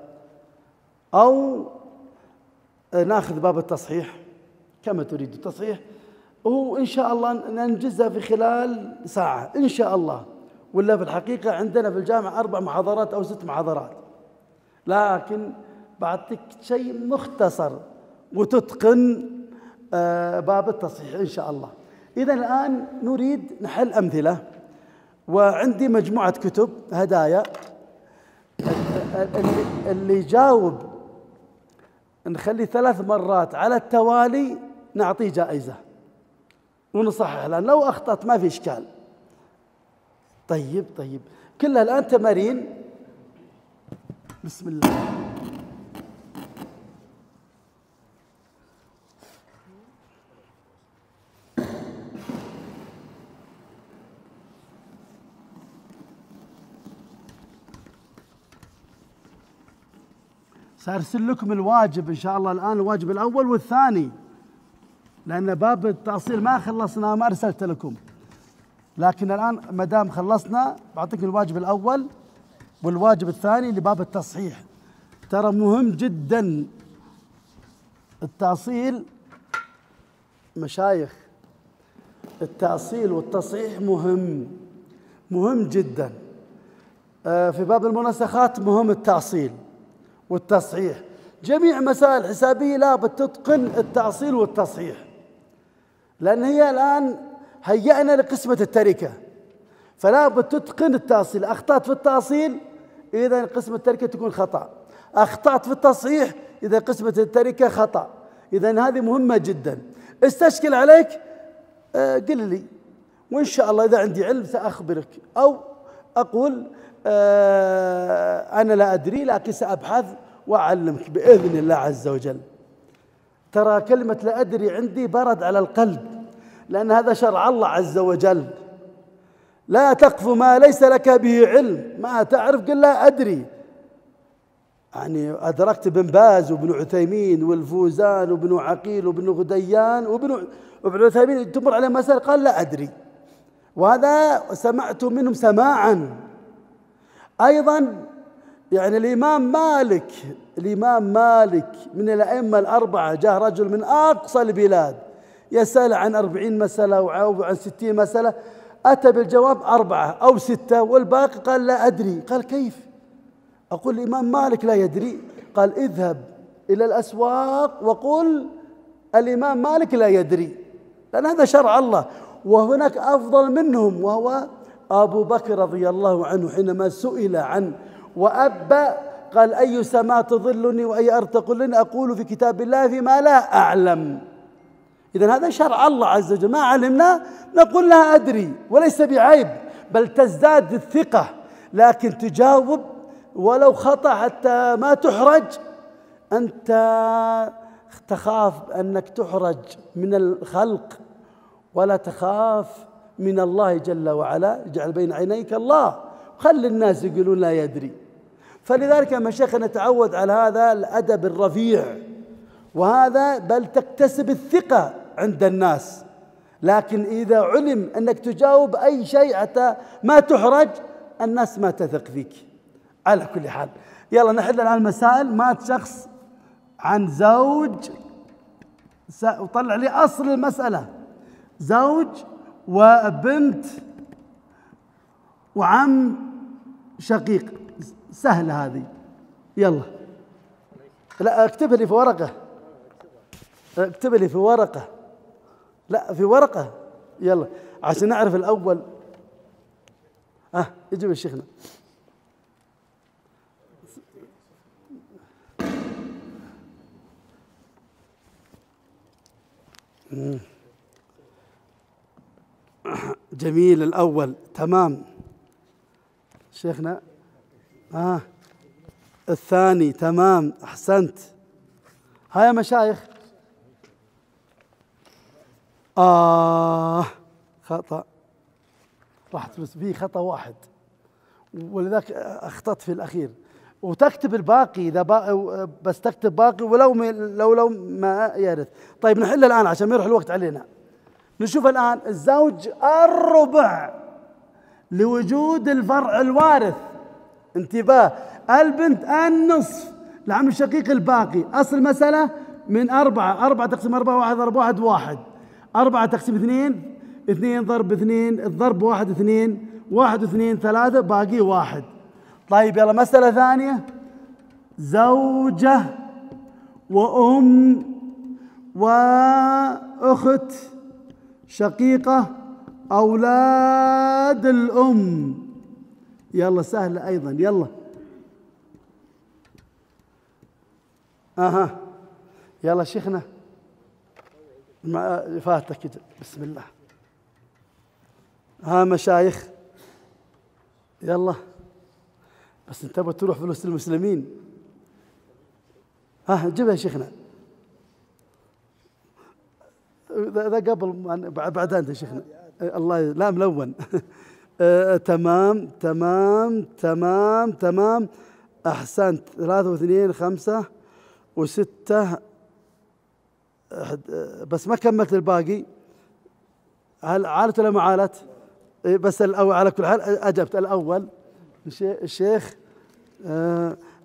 أو ناخذ باب التصحيح كما تريد التصحيح، وإن شاء الله ننجزها في خلال ساعة إن شاء الله. ولا في الحقيقة عندنا في الجامعة 4 محاضرات أو 6 محاضرات، لكن بعطيك شيء مختصر وتتقن باب التصحيح إن شاء الله. إذا الآن نريد نحل أمثلة، وعندي مجموعة كتب هدايا. اللي يجاوب نخلي 3 مرات على التوالي نعطيه جائزة ونصحح الآن. لو أخطأت ما في إشكال. طيب كلها الآن تمارين. بسم الله. سأرسل لكم الواجب إن شاء الله الآن، الواجب الأول والثاني، لأن باب التأصيل ما خلصنا، ما أرسلت لكم. لكن الآن ما دام خلصنا بعطيكم الواجب الأول والواجب الثاني لباب التصحيح. ترى مهم جدا التأصيل مشايخ، التأصيل والتصحيح مهم جدا. في باب المناسخات مهم التأصيل والتصحيح. جميع مسائل الحسابية لا بتتقن التأصيل والتصحيح، لأن هي الآن هيأنا لقسمة التركة، فلا بتتقن التأصيل. أخطأت في التأصيل إذا قسمة التركة تكون خطأ، أخطأت في التصحيح إذا قسمة التركة خطأ. إذا هذه مهمة جدا. استشكل عليك قل لي، وإن شاء الله إذا عندي علم سأخبرك، أو أقول أنا لا أدري لكن سأبحث وأعلمك بإذن الله عز وجل. ترى كلمة لا أدري عندي برد على القلب، لأن هذا شرع الله عز وجل. لا تقف ما ليس لك به علم، ما تعرف قل لا أدري. يعني أدركت بن باز وابن عثيمين والفوزان وابن عقيل وابن غديان وابن عثيمين تمر عليه مسألة قال لا أدري، وهذا سمعت منهم سماعا. أيضا يعني الإمام مالك من الأئمة الأربعة، جاء رجل من أقصى البلاد يسأل عن 40 مسألة أو عن 60 مسألة، أتى بالجواب 4 أو 6، والباقي قال لا أدري. قال كيف؟ أقول الإمام مالك لا يدري؟ قال اذهب إلى الأسواق وقل الإمام مالك لا يدري، لأن هذا شرع الله. وهناك أفضل منهم وهو أبو بكر رضي الله عنه، حينما سئل عن وأبى قال أي سماء تظلني وأي أرض تقلني، أقول في كتاب الله فيما لا أعلم. إذن هذا شرع الله عز وجل، ما علمنا نقول لا أدري، وليس بعيب، بل تزداد الثقة. لكن تجاوب ولو خطأ حتى ما تحرج، أنت تخاف أنك تحرج من الخلق ولا تخاف من الله جل وعلا. اجعل بين عينيك الله، خلي الناس يقولون لا يدري. فلذلك يا مشايخ نتعود على هذا الأدب الرفيع، وهذا بل تكتسب الثقة عند الناس. لكن إذا علم أنك تجاوب أي شيء حتى ما تحرج، الناس ما تثق فيك. على كل حال يلا نحل الآن مسائل. مات شخص عن زوج، وطلع لي أصل المسألة، زوج وبنت وعم شقيق. سهلة هذه، يلا. لا اكتبها لي في ورقة، اكتبها لي في ورقة، لا في ورقة، يلا عشان نعرف الأول. يجب الشيخنا. جميل الأول، تمام شيخنا. الثاني تمام، أحسنت. ها يا مشايخ. خطأ، راحت فيه خطأ واحد، ولذلك أخطأت في الأخير. وتكتب الباقي إذا بس تكتب باقي ولو لو ما يرث. طيب نحل الآن عشان ما يروح الوقت علينا. نشوف الآن الزوج الربع لوجود الفرع الوارث. انتباه، البنت النصف، العم الشقيق الباقي. أصل المسألة من 4 تقسيم 4 1 ضرب 1 1، 4 تقسيم 2 2 ضرب 2 الضرب 1 2 1 2 3 باقي 1. طيب يلا مسألة ثانية. زوجة وأم وأخت شقيقة أولاد الأم. يلا سهلة أيضا، يلا. يلا شيخنا فاتك كده. بسم الله. مشايخ يلا، بس انتبه تروح فلوس المسلمين. جيبها يا شيخنا. ذا قبل بعد أنت يا شيخنا. الله لا ملون. تمام تمام تمام تمام، أحسنت. 3 و2 5 و6، بس ما كملت الباقي. هل عالت ولا ما عالت؟ بس الأول على كل حال أجبت الأول الشيخ.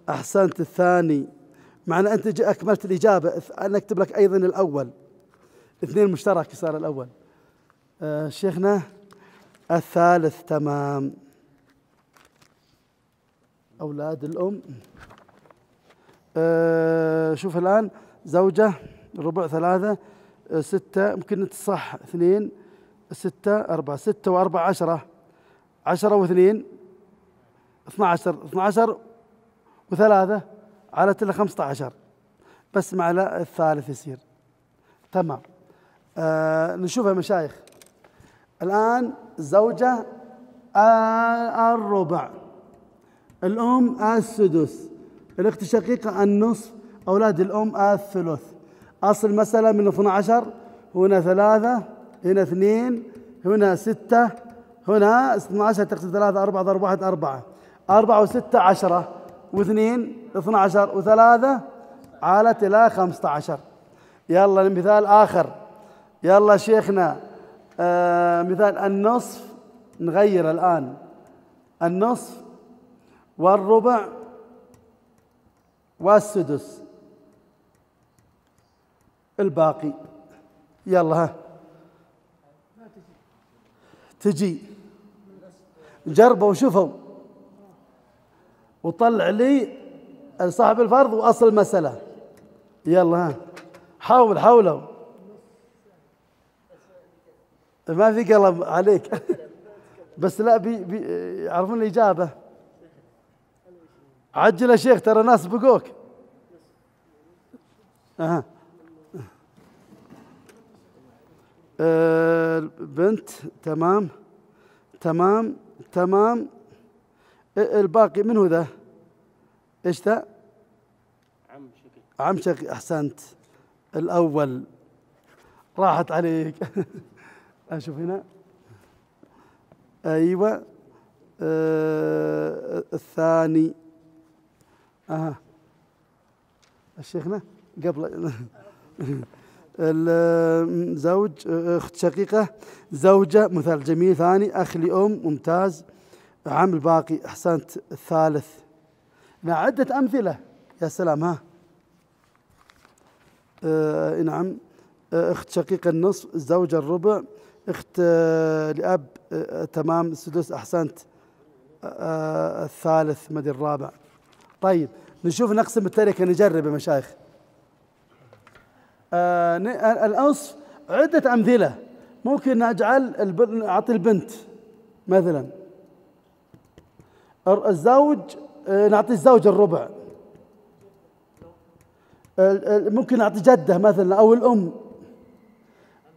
أحسنت. الثاني معنى أنت أكملت الإجابة. أنا أكتب لك أيضا الأول، 2 مشترك صار الأول. شيخنا الثالث تمام، أولاد الأم. شوف الآن زوجة ربع 3 6، ممكن تصح 2 6 4 6 و4 10 10 و2 12 12 و3 على 15، بس مع الثالث يصير تمام. نشوفها مشايخ الآن. زوجة الربع، الأم السدس، الأخت الشقيقة النصف، أولاد الأم الثلث. أصل المسألة من 12، هنا 3 هنا 2 هنا 6 هنا 12 تقسيم 3 4 ضرب 1 4 4 و6 10 و2 12 و3 عالت إلى 15. يلا مثال آخر. يلا شيخنا مثال النصف. نغير الآن النصف والربع والسدس الباقي. يلا تجي جربوا وشوفوا وطلع لي صاحب الفرض وأصل المسألة. يلا حاولوا، ما في قلم عليك. بس لا يعرفون الإجابة. عجل يا شيخ، ترى ناس بقوك. بنت تمام تمام تمام. الباقي منه ذا إيش ذا؟ عم شقيق. عم شقيق، أحسنت. الأول راحت عليك. أشوف هنا. أيوة. الثاني. الشيخنا قبل. الزوج أخت شقيقة، زوجة مثال جميل. ثاني أخ لأم ممتاز. عم الباقي أحسنت. الثالث عدة أمثلة. يا سلام. ها نعم. أخت شقيقة النصف، الزوجة الربع، أخت لأب تمام السدس. أحسنت. الثالث مدي الرابع. طيب نشوف نقسم التركة، نجرب يا مشايخ. الأنصف عدة أمثلة. ممكن نجعل أعطي البنت مثلا، الزوج نعطي الزوج الربع، ممكن نعطي جدة مثلا أو الأم.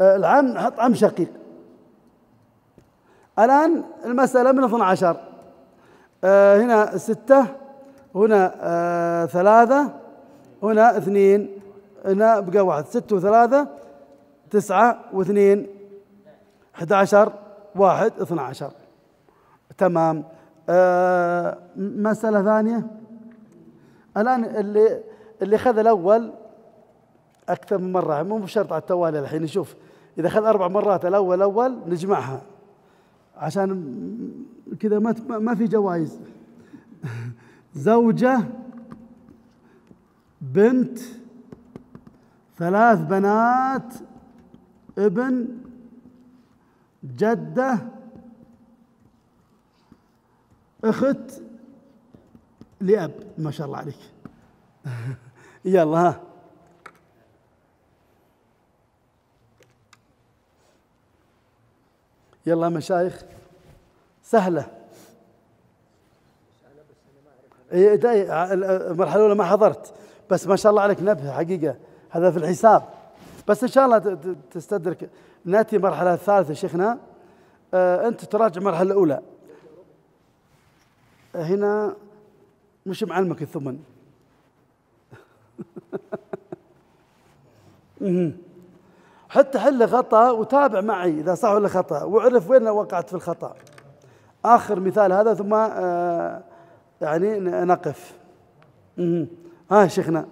العم نحط عم شقيق. الآن المسألة من 12. هنا 6، هنا 3، هنا 2، هنا بقى 1. 6 و3 9 و2 11، 1 12. تمام. مسألة ثانية. الآن اللي خذ الأول أكثر من مرة، مو بشرط على التوالي. الحين نشوف إذا خذ 4 مرات الأول نجمعها عشان كذا ما في جوائز. زوجة، بنت، 3 بنات، ابن، جدة، أخت لأب. ما شاء الله عليك. يلا ها. يلا مشايخ، سهلة. المرحلة الأولى ما حضرت، بس ما شاء الله عليك نبه حقيقة. هذا في الحساب، بس إن شاء الله تستدرك. نأتي المرحلة الثالثة شيخنا. أنت تراجع المرحلة الأولى. هنا مش معلمك الثمن. حتى حل خطأ وتابع معي إذا صح ولا خطأ، وعرف وين وقعت في الخطأ. آخر مثال هذا ثم يعني نقف. ها شيخنا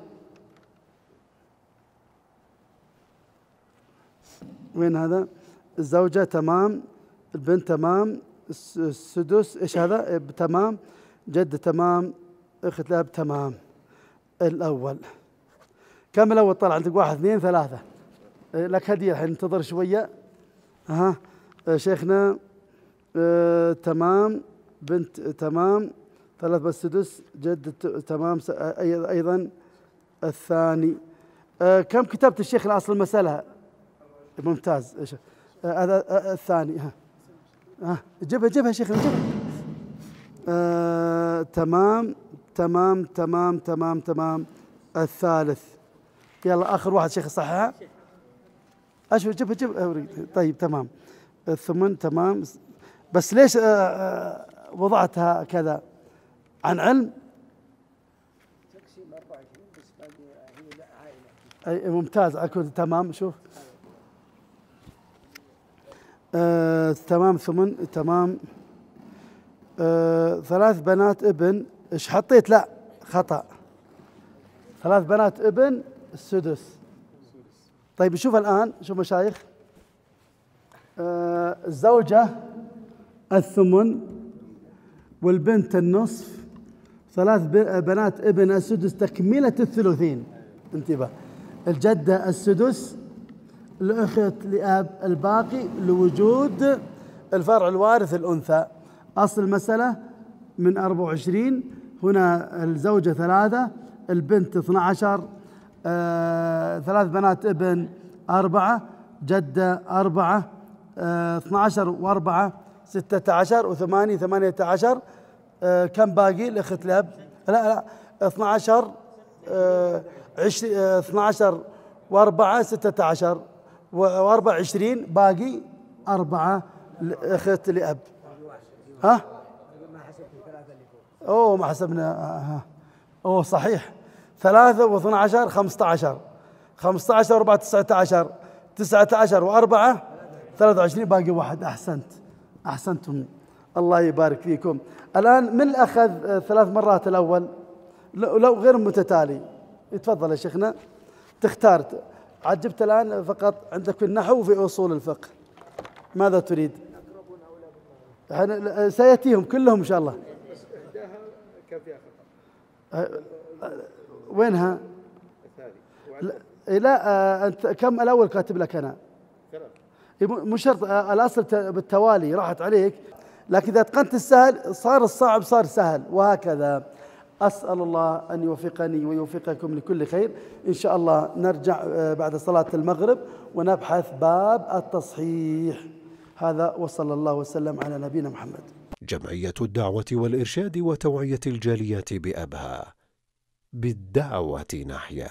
وين هذا؟ الزوجة تمام، البنت تمام، السدس إيش هذا؟ تمام، جد تمام، أخت لأب تمام. الأول كم الأول؟ طلع عندك 1 2 3. لك هدية الحين، انتظر شوية. شيخنا تمام، بنت تمام، 3 بس سدس، جد تمام أيضا. الثاني كم كتبت الشيخ الأصل المسألة؟ ممتاز. هذا الثاني. جيبها شيخنا، جيبها. تمام تمام تمام تمام تمام. الثالث يلا آخر واحد شيخ صحها. أشوف جيبها. طيب تمام. الثمن تمام. بس ليش وضعتها كذا؟ عن علم. تقسيم 24 بس باقي هي عائلة. ممتاز. أكون تمام. شوف تمام. ثمن تمام. 3 بنات ابن. إيش حطيت؟ لا خطأ. 3 بنات ابن السدس. طيب شوف الآن، شوف مشايخ. الزوجة الثمن، والبنت النصف، 3 بنات ابن السدس تكملة الثلثين. انتبه. الجدة السدس، الأخت لأب الباقي لوجود الفرع الوارث الأنثى. أصل المسألة من 24. هنا الزوجة 3، البنت 12، 3 بنات ابن 4، جدة 4، 12 و4 16 و8 18. كم باقي؟ الأخت لأب لا 12 12 و4 16 و4 20. باقي 4 أخت لأب. ها؟ ما حسبت 3 اللي فوق. أوه ما حسبنا. أوه صحيح. 3 و12 15، 15 و4 19، 19 و4 23، باقي واحد. أحسنتم، الله يبارك فيكم. الآن من أخذ 3 مرات الأول لو غير متتالي؟ يتفضل يا شيخنا تختار. عجبت الآن فقط عندك في النحو وفي أصول الفقه، ماذا تريد؟ سيأتيهم كلهم إن شاء الله. وينها؟ لا أنت كم الأول كاتب لك أنا؟ مو شرط الأصل بالتوالي، راحت عليك، لكن إذا أتقنت السهل صار الصعب صار سهل، وهكذا. أسأل الله أن يوفقني ويوفقكم لكل خير. إن شاء الله نرجع بعد صلاة المغرب ونبحث باب التصحيح. هذا وصلى الله وسلم على نبينا محمد. جمعية الدعوة والإرشاد وتوعية الجاليات بأبها، بالدعوة نحيا.